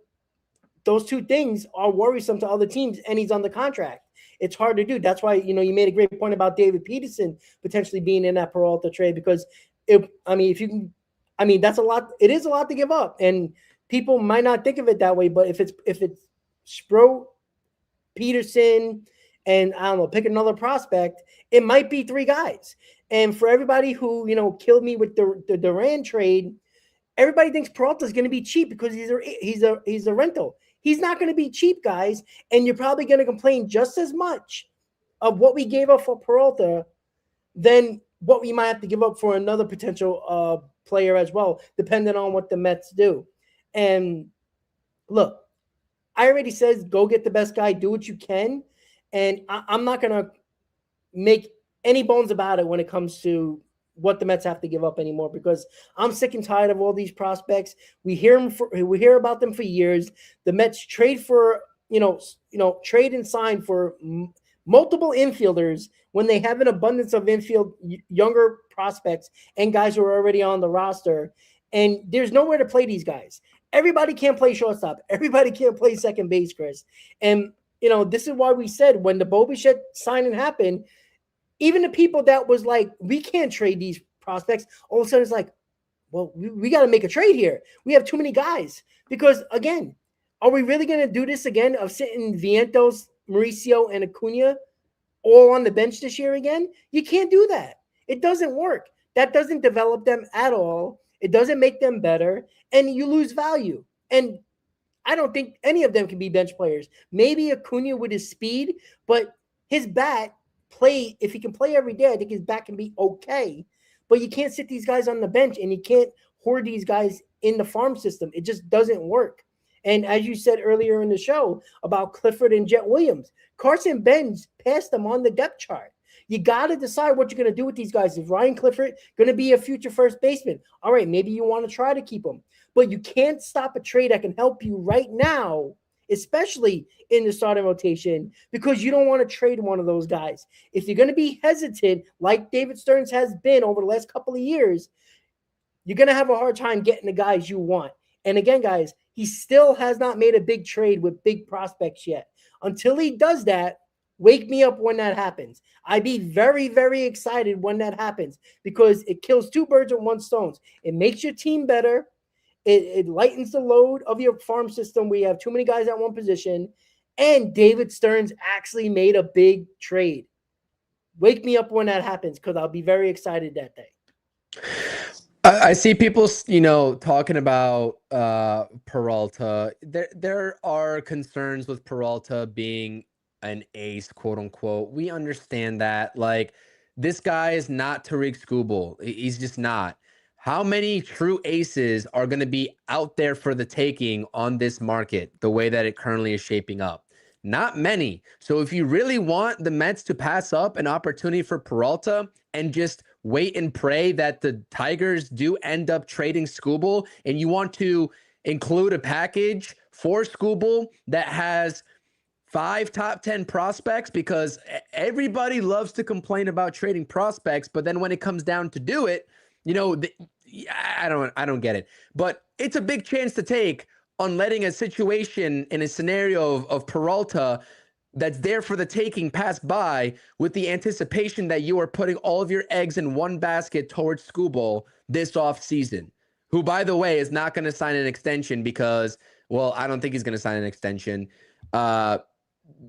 those 2 things are worrisome to other teams, and he's on the contract. It's hard to do. That's why, you made a great point about David Peterson potentially being in that Peralta trade, because that's a lot. It is a lot to give up, and people might not think of it that way. But if it's Sproat, Peterson, and I don't know, pick another prospect, it might be 3 guys. And for everybody who, killed me with the Durant trade, everybody thinks Peralta is going to be cheap because he's a rental. He's not going to be cheap, guys, and you're probably going to complain just as much of what we gave up for Peralta than what we might have to give up for another potential player as well, depending on what the Mets do. And look, I already said go get the best guy, do what you can, and I'm not going to make any bones about it when it comes to what the Mets have to give up anymore, because I'm sick and tired of all these prospects. We hear about them for years. The Mets trade for, trade and sign for multiple infielders when they have an abundance of infield younger prospects and guys who are already on the roster. And there's nowhere to play these guys. Everybody can't play shortstop. Everybody can't play second base, Chris. And, this is why we said when the Bo Bichette signing happened, even the people that was like, we can't trade these prospects, all of a sudden it's like, well, we got to make a trade here. We have too many guys. Because, again, are we really going to do this again of sitting Vientos, Mauricio, and Acuna all on the bench this year again? You can't do that. It doesn't work. That doesn't develop them at all. It doesn't make them better, and you lose value. And I don't think any of them can be bench players. Maybe Acuna with his speed, but his bat, if he can play every day, I think his bat can be okay. But you can't sit these guys on the bench, and you can't hoard these guys in the farm system. It just doesn't work. And as you said earlier in the show about Clifford and Jet Williams, Carson Benz passed them on the depth chart. You got to decide what you're going to do with these guys. Is Ryan Clifford going to be a future first baseman? All right, maybe you want to try to keep him. But you can't stop a trade that can help you right now, especially in the starting rotation, because you don't want to trade one of those guys. If you're going to be hesitant, like David Stearns has been over the last couple of years, you're going to have a hard time getting the guys you want. And again, guys, he still has not made a big trade with big prospects yet. Until he does that, wake me up when that happens. I'd be very, very excited when that happens because it kills two birds with one stone. It makes your team better. It lightens the load of your farm system where you have too many guys at one position. And David Stearns actually made a big trade. Wake me up when that happens because I'll be very excited that day.
I see people, talking about Peralta. There are concerns with Peralta being an ace, quote unquote. We understand that. Like, this guy is not Tariq Skubal. He's just not. How many true aces are going to be out there for the taking on this market, the way that it currently is shaping up? Not many. So if you really want the Mets to pass up an opportunity for Peralta and just wait and pray that the Tigers do end up trading Skubal, and you want to include a package for Skubal that has 5 top 10 prospects, because everybody loves to complain about trading prospects, but then when it comes down to do it, I don't get it. But it's a big chance to take on letting a situation in a scenario of Peralta that's there for the taking pass by, with the anticipation that you are putting all of your eggs in one basket towards Skubal this offseason, who, by the way, is not going to sign an extension because, well, I don't think he's going to sign an extension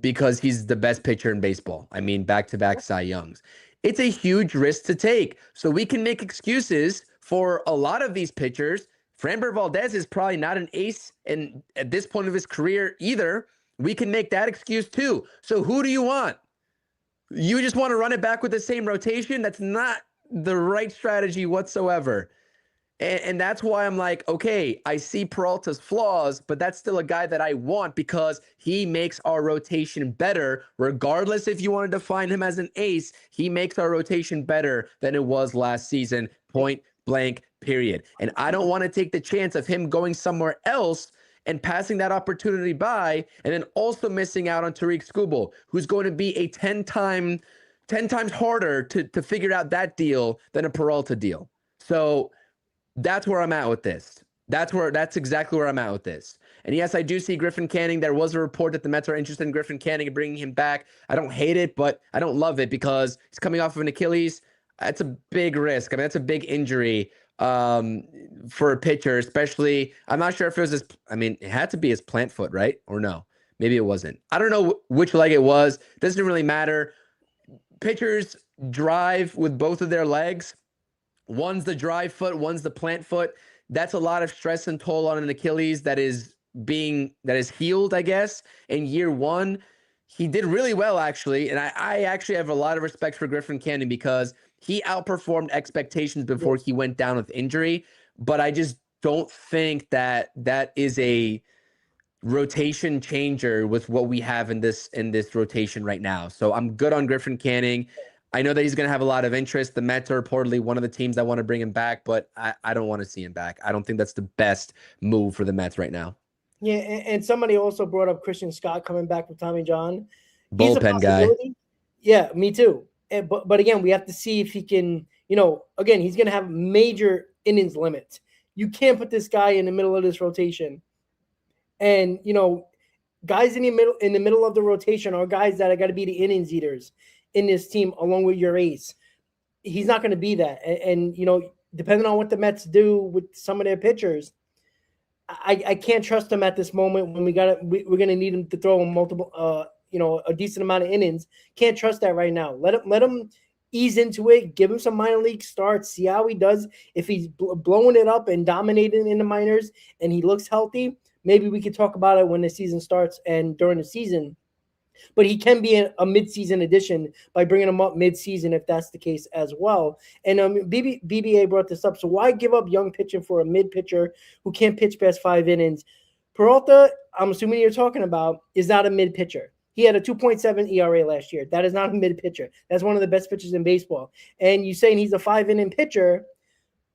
because he's the best pitcher in baseball. I mean, back-to-back Cy Youngs. It's a huge risk to take. So we can make excuses for a lot of these pitchers. Framber Valdez is probably not an ace at this point of his career either. We can make that excuse too. So who do you want? You just want to run it back with the same rotation? That's not the right strategy whatsoever. And that's why I'm like, okay, I see Peralta's flaws, but that's still a guy that I want because he makes our rotation better. Regardless if you want to define him as an ace, he makes our rotation better than it was last season, point blank, period. And I don't want to take the chance of him going somewhere else and passing that opportunity by, and then also missing out on Tariq Skubal, who's going to be a 10 times harder to figure out that deal than a Peralta deal. So that's where I'm at with this. That's exactly where I'm at with this. And yes, I do see Griffin Canning. There was a report that the Mets are interested in Griffin Canning and bringing him back. I don't hate it, but I don't love it because he's coming off of an Achilles. That's a big risk. I mean, that's a big injury for a pitcher, especially. I'm not sure if it was it had to be his plant foot, right? Or no, maybe it wasn't. I don't know which leg it was. Doesn't really matter. Pitchers drive with both of their legs. One's the drive foot, one's the plant foot. That's a lot of stress and toll on an Achilles that is healed, I guess, in year one. He did really well, actually. And I actually have a lot of respect for Griffin Canning because he outperformed expectations before he went down with injury. But I just don't think that is a rotation changer with what we have in this rotation right now. So I'm good on Griffin Canning. I know that he's going to have a lot of interest. The Mets are reportedly one of the teams that want to bring him back, but I don't want to see him back. I don't think that's the best move for the Mets right now.
Yeah, and somebody also brought up Christian Scott coming back with Tommy John.
He's bullpen guy.
Yeah, me too. But again, we have to see if he can, again, he's going to have major innings limits. You can't put this guy in the middle of this rotation. And, guys in the middle of the rotation are guys that are got to be the innings eaters in this team along with your ace. He's not going to be that. And depending on what the Mets do with some of their pitchers, I can't trust them at this moment when we're going to need him to throw multiple, a decent amount of innings. Can't trust that right now. Let him ease into it. Give him some minor league starts. See how he does. If he's blowing it up and dominating in the minors and he looks healthy, maybe we could talk about it when the season starts and during the season. but he can be a mid-season addition by bringing him up mid-season if that's the case as well. And BBA brought this up. So why give up young pitching for a mid pitcher who can't pitch past 5 innings? Peralta, I'm assuming you're talking about, is not a mid pitcher. He had a 2.7 ERA last year. That is not a mid pitcher. That's one of the best pitchers in baseball. And you're saying he's a 5-inning pitcher,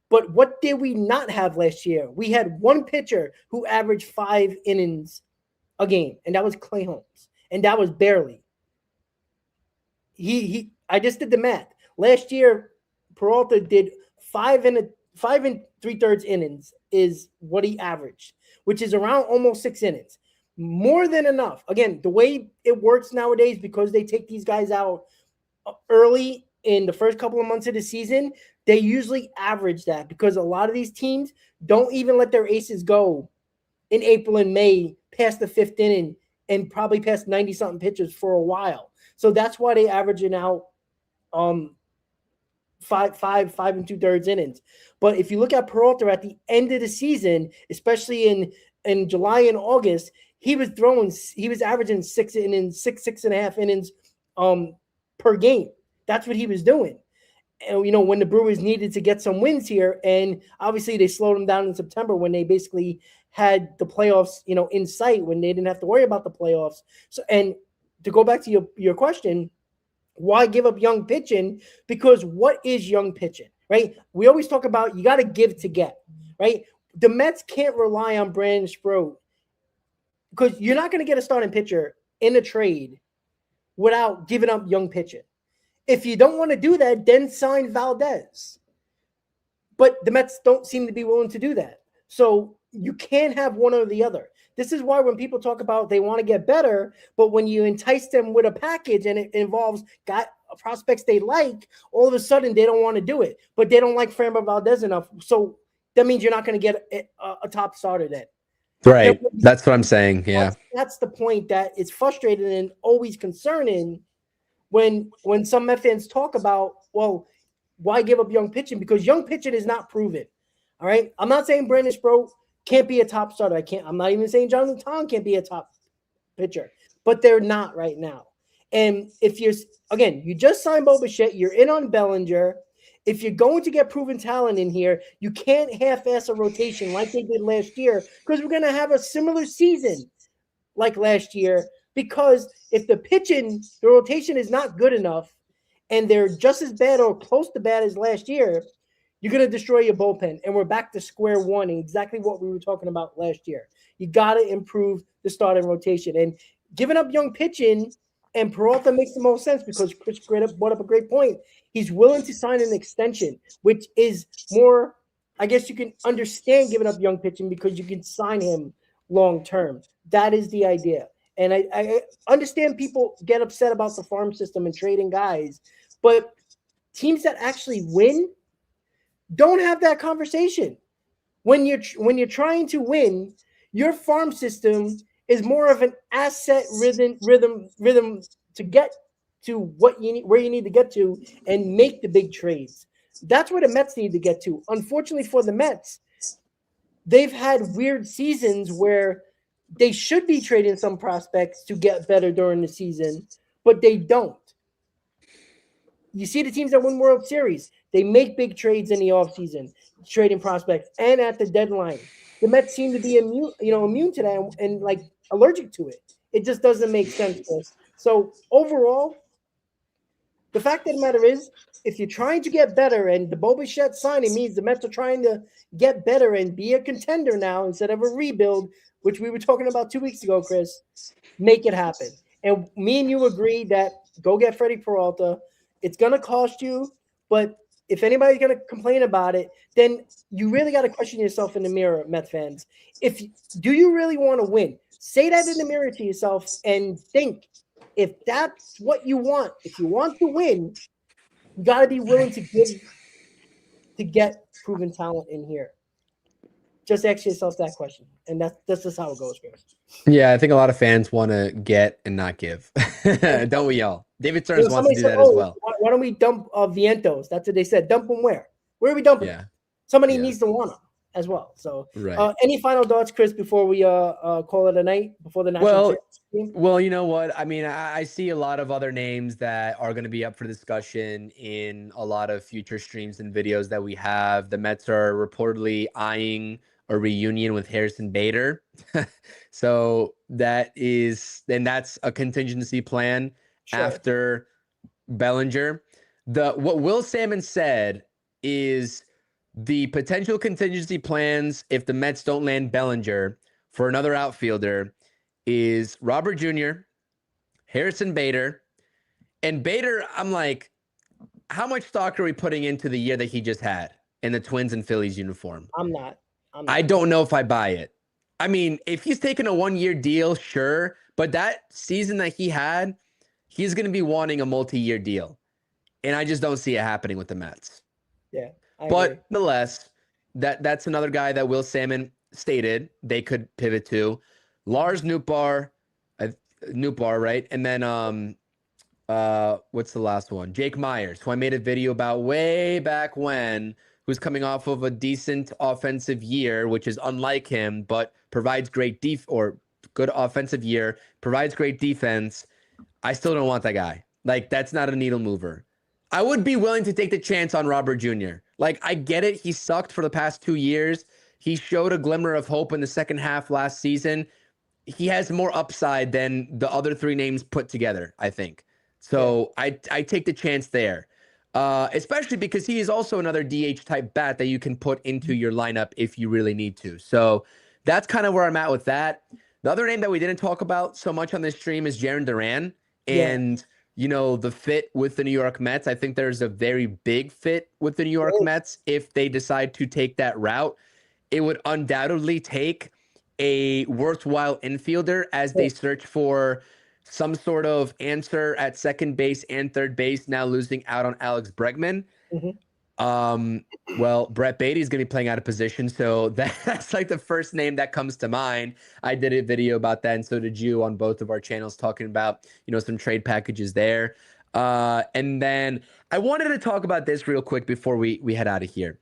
but what did we not have last year? We had one pitcher who averaged 5 innings a game, and that was Clay Holmes. And that was barely. I just did the math. Last year, Peralta did 5 and 3/3 innings is what he averaged, which is around almost 6 innings. More than enough. Again, the way it works nowadays, because they take these guys out early in the first couple of months of the season, they usually average that because a lot of these teams don't even let their aces go in April and May past the 5th inning and probably past 90-something pitches for a while. So that's why they averaging out 5 and 2/3 innings. But if you look at Peralta at the end of the season, especially in July and August, he was averaging 6 innings, 6.5 innings per game. That's what he was doing. And, when the Brewers needed to get some wins here, and obviously they slowed them down in September when they basically had the playoffs, in sight, when they didn't have to worry about the playoffs. So, and to go back to your question, why give up young pitching? Because what is young pitching, right? We always talk about you got to give to get, right? The Mets can't rely on Brandon Sproat because you're not going to get a starting pitcher in a trade without giving up young pitching. If you don't want to do that, then sign Valdez. But the Mets don't seem to be willing to do that. So you can't have one or the other. This is why when people talk about they want to get better, but when you entice them with a package and it involves prospects they like, all of a sudden they don't want to do it. But they don't like Framber Valdez enough. So that means you're not going to get a top starter then.
Right. That's what I'm saying. Yeah.
That's the point that it's frustrating and always concerning when some Met fans talk about, well, why give up young pitching? Because young pitching is not proven. All right. I'm not saying Brandon Sproat can't be a top starter. I'm not even saying Jonathan Tom can't be a top pitcher, but they're not right now. And if you just signed Bo Bichette, you're in on Bellinger. If you're going to get proven talent in here, you can't half-ass a rotation like they did last year, because we're going to have a similar season like last year. Because if the rotation is not good enough and they're just as bad or close to bad as last year, you're going to destroy your bullpen. And we're back to square one, exactly what we were talking about last year. You got to improve the starting rotation. And giving up young pitching, and Peralta makes the most sense because Chris brought up a great point. He's willing to sign an extension, which is more, I guess you can understand giving up young pitching because you can sign him long term. That is the idea. And I understand people get upset about the farm system and trading guys, but teams that actually win don't have that conversation. When you're trying to win, your farm system is more of an asset rhythm to get to what you need, where you need to get to, and make the big trades. That's where the Mets need to get to. Unfortunately for the Mets, they've had weird seasons where they should be trading some prospects to get better during the season, but they don't. You see the teams that win World Series, they make big trades in the offseason, trading prospects, and at the deadline. The Mets seem to be immune to that and like allergic to it. It just doesn't make sense for us. So overall, the fact of the matter is, if you're trying to get better, and the Bo Bichette signing means the Mets are trying to get better and be a contender now instead of a rebuild, which we were talking about 2 weeks ago, Chris, make it happen. And me and you agree that go get Freddy Peralta. It's going to cost you, but if anybody's going to complain about it, then you really got to question yourself in the mirror, Mets fans. Do you really want to win? Say that in the mirror to yourself and think, if that's what you want, if you want to win, you got to be willing to get proven talent in here. Just ask yourself that question, and that's just how it goes, Chris.
Yeah, I think a lot of fans want to get and not give. Don't we all? David Stearns wants to do that as well.
Why don't we dump Vientos? That's what they said. Dump them where? Where are we dumping?
Yeah.
Somebody needs to want them. as well. So,
Right.
any final thoughts, Chris, before we call it a night before the national
Well,
championship game?
well, you know what? I mean, I see a lot of other names that are going to be up for discussion in a lot of future streams and videos that we have. The Mets are reportedly eyeing a reunion with Harrison Bader. So that's a contingency plan
Sure.
after Bellinger. What Will Salmon said is the potential contingency plans if the Mets don't land Bellinger for another outfielder is Robert Jr., Harrison Bader, and Bader. I'm like, how much stock are we putting into the year that he just had in the Twins and Phillies uniform?
I'm not. I'm
I
not.
don't know if I buy it. I mean, if he's taking a 1-year deal, sure, but that season that he had, he's going to be wanting a multi-year deal. And I just don't see it happening with the Mets.
Yeah, I agree.
But nonetheless, that's another guy that Will Salmon stated they could pivot to. Lars Nootbaar, Nootbaar, right? And then what's the last one? Jake Myers, who I made a video about way back when, who's coming off of a decent offensive year, which is unlike him, but provides great good offensive year, provides great defense. I still don't want that guy. Like, that's not a needle mover. I would be willing to take the chance on Robert Jr. Like, I get it. He sucked for the past 2 years. He showed a glimmer of hope in the second half last season. He has more upside than the other three names put together, I think. So I take the chance there, especially because he is also another DH type bat that you can put into your lineup if you really need to. So that's kind of where I'm at with that. The other name that we didn't talk about so much on this stream is Jarren Duran.
Yeah.
And, the fit with the New York Mets. I think there's a very big fit with the New York Mets if they decide to take that route. It would undoubtedly take a worthwhile infielder as they search for some sort of answer at second base and third base, now losing out on Alex Bregman. Well, Brett Beatty is going to be playing out of position, so that's like the first name that comes to mind. I did a video about that, and so did you on both of our channels, talking about some trade packages there. And then I wanted to talk about this real quick before we head out of here.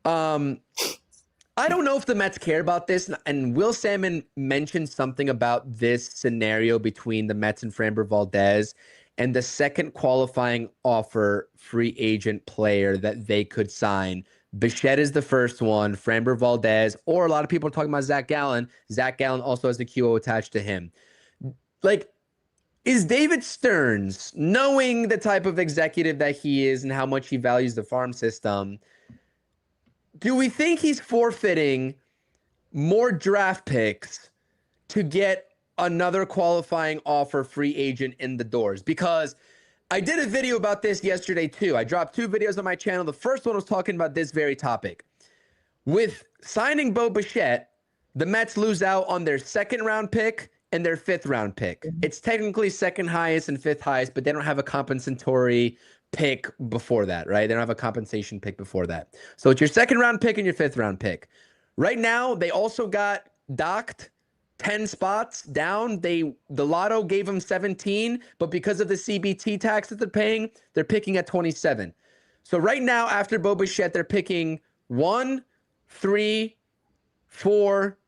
I don't know if the Mets care about this, and Will Salmon mentioned something about this scenario between the Mets and Framber Valdez and the second qualifying offer free agent player that they could sign. Bichette is the first one, Framber Valdez, or a lot of people are talking about Zach Gallen. Zach Gallen also has the QO attached to him. Like, is David Stearns, knowing the type of executive that he is and how much he values the farm system, do we think he's forfeiting more draft picks to get another qualifying offer free agent in the doors? Because I did a video about this yesterday too. I dropped 2 videos on my channel. The first one was talking about this very topic. With signing Bo Bichette, the Mets lose out on their second round pick and their 5th round pick. It's technically second highest and 5th highest, but they don't have a compensatory pick before that, right? They don't have a compensation pick before that. So it's your second round pick and your 5th round pick. Right now, they also got docked 10 spots down. The lotto gave them 17, but because of the CBT tax that they're picking at 27. So right now, after Bo Bichette, they're picking 1, 3, 4,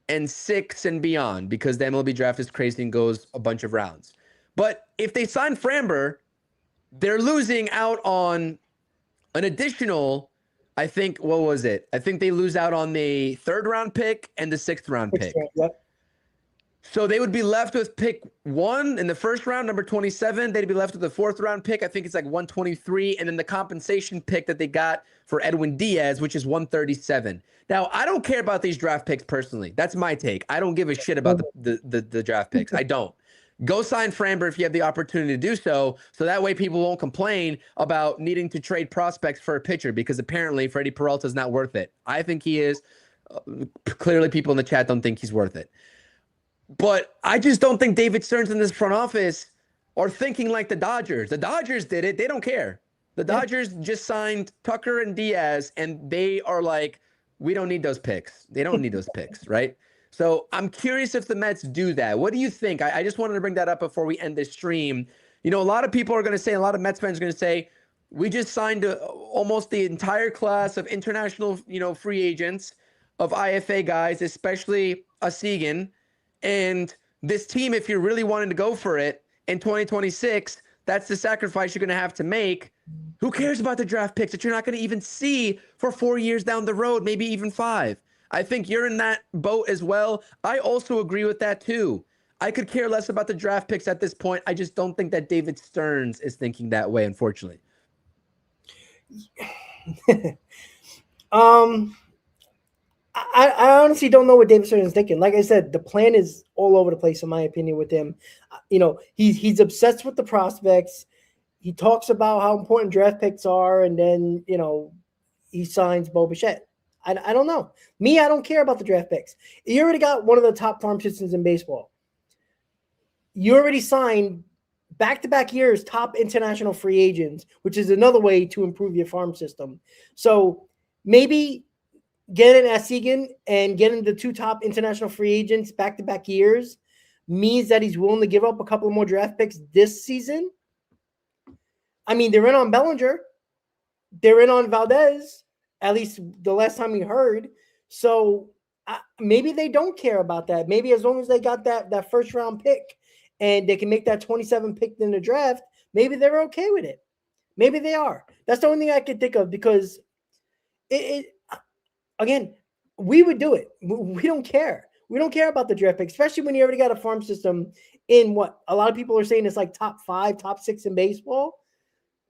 and 6 and beyond, because the MLB draft is crazy and goes a bunch of rounds. But if they sign Framber, they're losing out on an additional, I think, what was it? I think they lose out on the 3rd round pick and the 6th round pick.
Yep.
So they would be left with pick 1 in the 1st round, number 27. They'd be left with the 4th round pick. I think it's like 123. And then the compensation pick that they got for Edwin Diaz, which is 137. Now, I don't care about these draft picks personally. That's my take. I don't give a shit about the draft picks. I don't. Go sign Framber if you have the opportunity to do so that way people won't complain about needing to trade prospects for a pitcher, because apparently Freddy Peralta is not worth it. I think he is. Clearly, people in the chat don't think he's worth it. But I just don't think David Stearns in this front office are thinking like the Dodgers. The Dodgers did it. They don't care. The Dodgers just signed Tucker and Diaz, and they are like, we don't need those picks. They don't need those picks, right? So I'm curious if the Mets do that. What do you think? I just wanted to bring that up before we end this stream. A lot of people are going to say, a lot of Mets fans are going to say, We just signed almost the entire class of international, free agents, of IFA guys, especially a Segan. And this team, if you're really wanting to go for it in 2026, that's the sacrifice you're going to have to make. Who cares about the draft picks that you're not going to even see for 4 years down the road, maybe even 5? I think you're in that boat as well. I also agree with that too. I could care less about the draft picks at this point. I just don't think that David Stearns is thinking that way, unfortunately.
um, I honestly don't know what David Stern is thinking. Like I said, the plan is all over the place, in my opinion, with him. He's obsessed with the prospects. He talks about how important draft picks are, and then he signs Bo Bichette. I don't know. Me, I don't care about the draft picks. You already got one of the top farm systems in baseball. You already signed back-to-back years top international free agents, which is another way to improve your farm system. So maybe getting Asigan and getting the 2 top international free agents back-to-back years means that he's willing to give up a couple of more draft picks this season. I mean, they're in on Bellinger. They're in on Valdez, at least the last time we heard. So maybe they don't care about that. Maybe as long as they got that first-round pick and they can make that 27 pick in the draft, maybe they're okay with it. Maybe they are. That's the only thing I can think of, because again, we would do it. We don't care. We don't care about the draft pick, especially when you already got a farm system in what a lot of people are saying is like top 5, top 6 in baseball.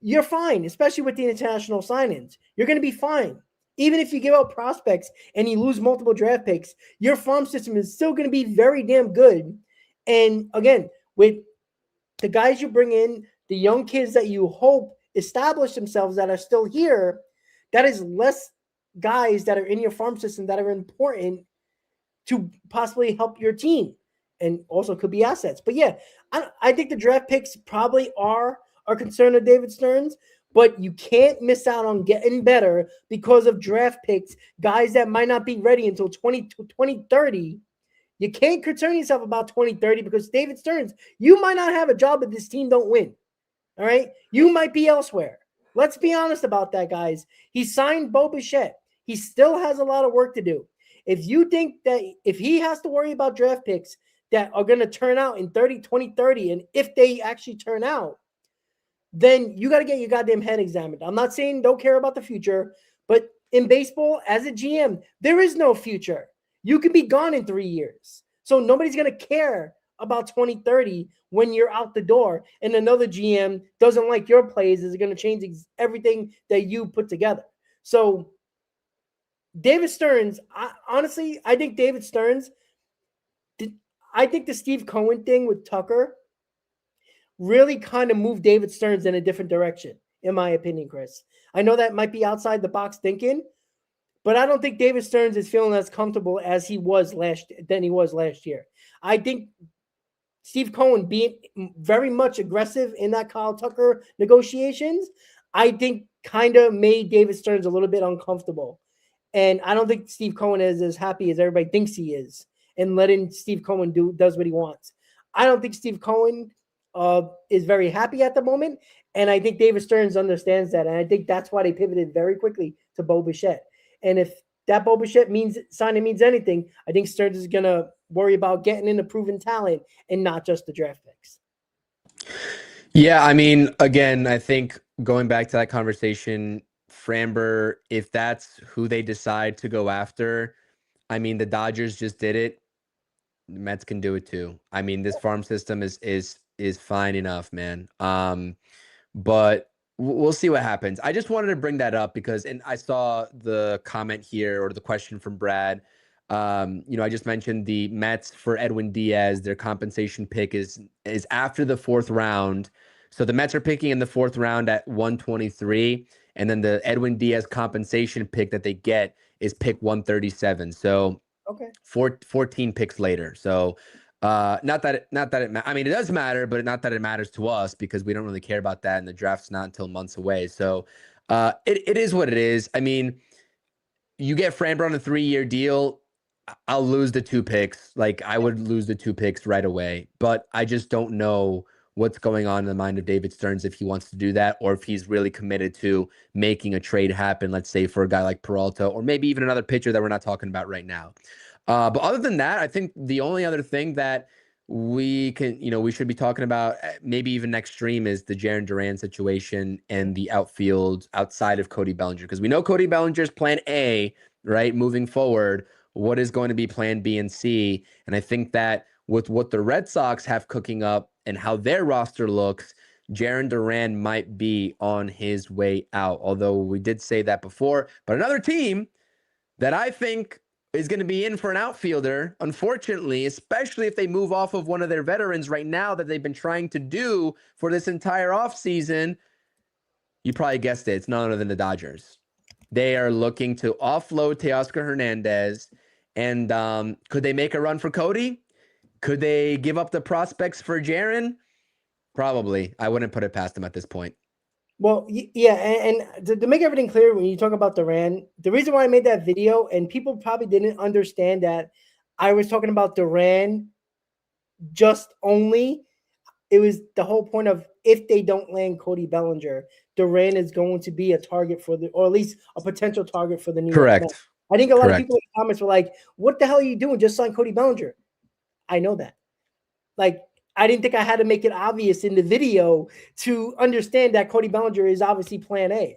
You're fine, especially with the international signings. You're going to be fine. Even if you give out prospects and you lose multiple draft picks, your farm system is still going to be very damn good. And again, with the guys you bring in, the young kids that you hope establish themselves that are still here, that is less guys that are in your farm system that are important to possibly help your team, and also could be assets. But yeah, I think the draft picks probably are a concern of David Stearns, but you can't miss out on getting better because of draft picks, guys that might not be ready until 2030. You can't concern yourself about 2030 because David Stearns, you might not have a job if this team don't win. All right? You might be elsewhere. Let's be honest about that, guys. He signed Bo Bichette. He still has a lot of work to do. If you think that if he has to worry about draft picks that are going to turn out in 2030, and if they actually turn out, then you got to get your goddamn head examined. I'm not saying don't care about the future, but in baseball, as a GM, there is no future. You could be gone in 3 years. So nobody's going to care about 2030 when you're out the door and another GM doesn't like your plays, is going to change everything that you put together. So David Stearns, honestly, I think David Stearns, I think the Steve Cohen thing with Tucker really kind of moved David Stearns in a different direction, in my opinion, Chris. I know that might be outside the box thinking, but I don't think David Stearns is feeling as comfortable as he was last year. I think Steve Cohen being very much aggressive in that Kyle Tucker negotiations, I think kind of made David Stearns a little bit uncomfortable. And I don't think Steve Cohen is as happy as everybody thinks he is, and letting Steve Cohen does what he wants. I don't think Steve Cohen is very happy at the moment, and I think David Stearns understands that, and I think that's why they pivoted very quickly to Bo Bichette. And if that Bo Bichette signing means anything, I think Stearns is going to worry about getting in the proven talent and not just the draft picks.
Yeah, I mean, again, I think going back to that conversation, Framber, if that's who they decide to go after, I mean, the Dodgers just did it. The Mets can do it too. I mean, this farm system is fine enough, man. But we'll see what happens. I just wanted to bring that up because, and I saw the comment here or the question from Brad. I just mentioned the Mets for Edwin Diaz. Their compensation pick is after the 4th round. So the Mets are picking in the 4th round at 123, and then the Edwin Diaz compensation pick that they get is pick 137. So
okay,
14 picks later. So not that it I mean, it does matter, but not that it matters to us because we don't really care about that, and the draft's not until months away. So it is what it is. I mean, you get Framber on a 3-year deal, I'll lose the 2 picks. Like, I would lose the 2 picks right away, but I just don't know what's going on in the mind of David Stearns if he wants to do that, or if he's really committed to making a trade happen, let's say for a guy like Peralta, or maybe even another pitcher that we're not talking about right now. But other than that, I think the only other thing that we can, we should be talking about maybe even next stream is the Jarren Duran situation and the outfield outside of Cody Bellinger. Because we know Cody Bellinger's plan A, right? Moving forward, what is going to be plan B and C? And I think that with what the Red Sox have cooking up and how their roster looks, Jarren Duran might be on his way out. Although we did say that before, but another team that I think is going to be in for an outfielder, unfortunately, especially if they move off of one of their veterans right now that they've been trying to do for this entire offseason. You probably guessed it. It's none other than the Dodgers. They are looking to offload Teoscar Hernandez. And could they make a run for Cody? Could they give up the prospects for Jarren? Probably. I wouldn't put it past them at this point.
Well, yeah, and to make everything clear, when you talk about Duran, the reason why I made that video, and people probably didn't understand that I was talking about Duran just only, it was the whole point of if they don't land Cody Bellinger, Duran is going to be a target for or at least a potential target for the New York Mets. I think a lot of people in the comments were like, what the hell are you doing? Just sign Cody Bellinger. I know that. Like, I didn't think I had to make it obvious in the video to understand that Cody Bellinger is obviously plan A.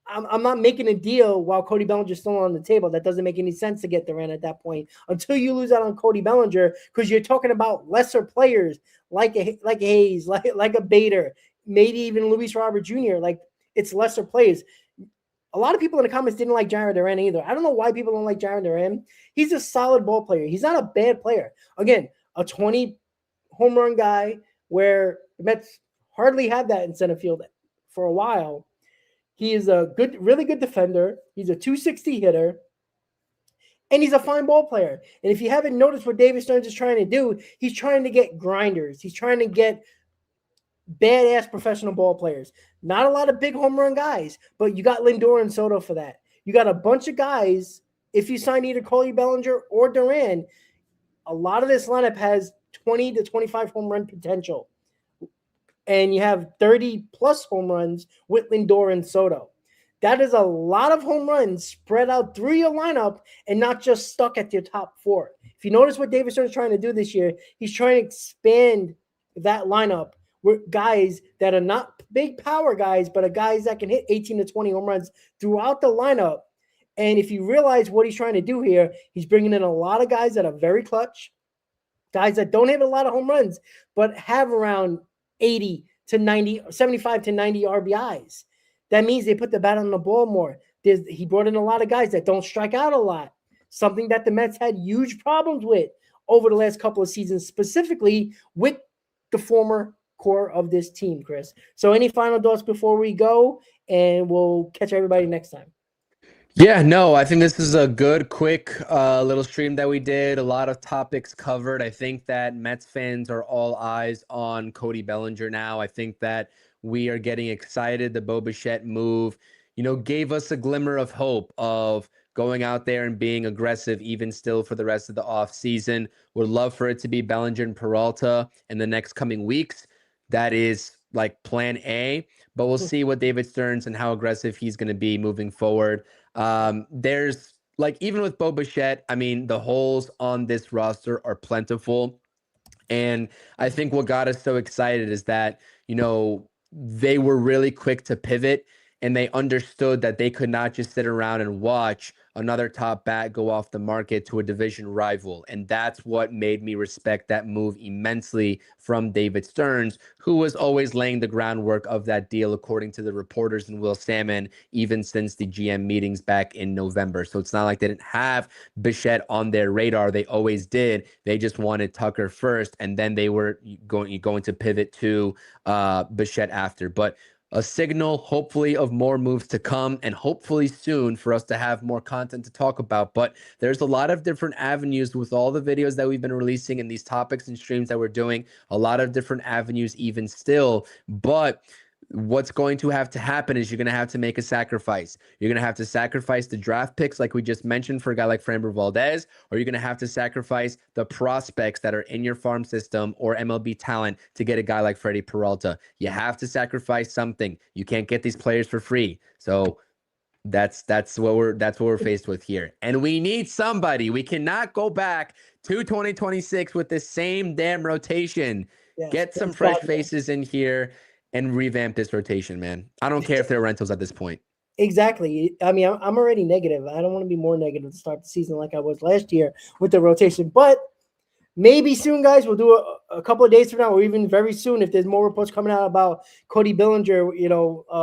I'm not making a deal while Cody Bellinger is still on the table. That doesn't make any sense to get Duran at that point until you lose out on Cody Bellinger, because you're talking about lesser players like Hayes, like a Bader, maybe even Luis Robert Jr. Like, it's lesser players. A lot of people in the comments didn't like Jarren Duran either. I don't know why people don't like Jarren Duran. He's a solid ball player. He's not a bad player. Again, a 20 home run guy, where the Mets hardly had that in center field for a while. He is a really good defender. He's a 260 hitter, and he's a fine ball player. And if you haven't noticed what David Stearns is trying to do, he's trying to get grinders. He's trying to get badass professional ball players. Not a lot of big home run guys, but you got Lindor and Soto for that. You got a bunch of guys. If you sign either Cody Bellinger or Duran, a lot of this lineup has 20 to 25 home run potential. And you have 30 plus home runs with Lindor and Soto. That is a lot of home runs spread out through your lineup and not just stuck at your top four. If you notice what David Stern is trying to do this year, he's trying to expand that lineup with guys that are not big power guys, but are guys that can hit 18 to 20 home runs throughout the lineup. And if you realize what he's trying to do here, he's bringing in a lot of guys that are very clutch, guys that don't hit a lot of home runs, but have around 80 to 90, 75 to 90 RBIs. That means they put the bat on the ball more. He brought in a lot of guys that don't strike out a lot, something that the Mets had huge problems with over the last couple of seasons, specifically with the former core of this team, Chris. So any final thoughts before we go, and we'll catch everybody next time.
Yeah, no, I think this is a good, quick little stream that we did. A lot of topics covered. I think that Mets fans are all eyes on Cody Bellinger now. I think that we are getting excited. The Bo Bichette move, gave us a glimmer of hope of going out there and being aggressive even still for the rest of the offseason. Would love for it to be Bellinger and Peralta in the next coming weeks. That is like plan A, but we'll see what David Stearns and how aggressive he's going to be moving forward. There's even with Bo Bichette, I mean, the holes on this roster are plentiful. And I think what got us so excited is that, they were really quick to pivot, and they understood that they could not just sit around and watch another top bat go off the market to a division rival. And that's what made me respect that move immensely from David Stearns, who was always laying the groundwork of that deal, according to the reporters and Will Salmon, even since the GM meetings back in November. So it's not like they didn't have Bichette on their radar. They always did. They just wanted Tucker first, and then they were going to pivot to Bichette after. But a signal, hopefully, of more moves to come, and hopefully soon for us to have more content to talk about. But there's a lot of different avenues with all the videos that we've been releasing and these topics and streams that we're doing, a lot of different avenues even still. But what's going to have to happen is you're going to have to make a sacrifice. You're going to have to sacrifice the draft picks, like we just mentioned, for a guy like Framber Valdez, or you're going to have to sacrifice the prospects that are in your farm system or MLB talent to get a guy like Freddy Peralta. You have to sacrifice something. You can't get these players for free. So that's what we're faced with here. And we need somebody. We cannot go back to 2026 with the same damn rotation.
Yes,
Get some
thank
fresh
God.
faces in here and revamp this rotation, man. I don't care if they're rentals at this point.
Exactly. I mean, I'm already negative. I don't want to be more negative to start the season like I was last year with the rotation. But maybe soon, guys, we'll do a couple of days from now, or even very soon, if there's more reports coming out about Cody Bellinger,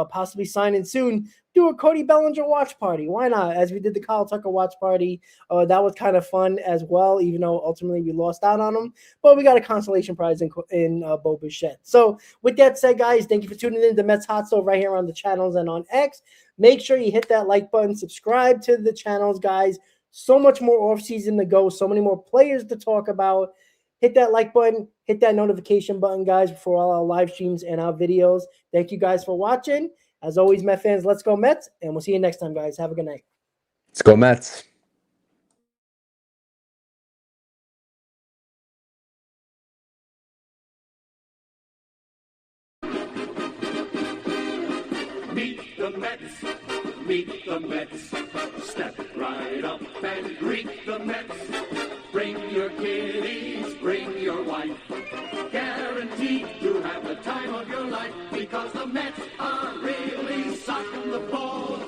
possibly signing soon. Do a Cody Bellinger watch party. Why not? As we did the Kyle Tucker watch party, that was kind of fun as well. Even though ultimately we lost out on him, but we got a consolation prize in Bo Bichette. So with that said, guys, thank you for tuning in to Mets Hot Stove right here on the channels and on X. Make sure you hit that like button, subscribe to the channels, guys. So much more offseason to go, so many more players to talk about. Hit that like button, hit that notification button, guys, for all our live streams and our videos. Thank you guys for watching. As always, Met fans, let's go Mets, and we'll see you next time, guys. Have a good night.
Let's go Mets.
Meet the Mets, meet the Mets. Step right up and greet the Mets. Bring your kiddies, bring your wife. Guaranteed to have the time of your life, because the Mets are really socking the ball.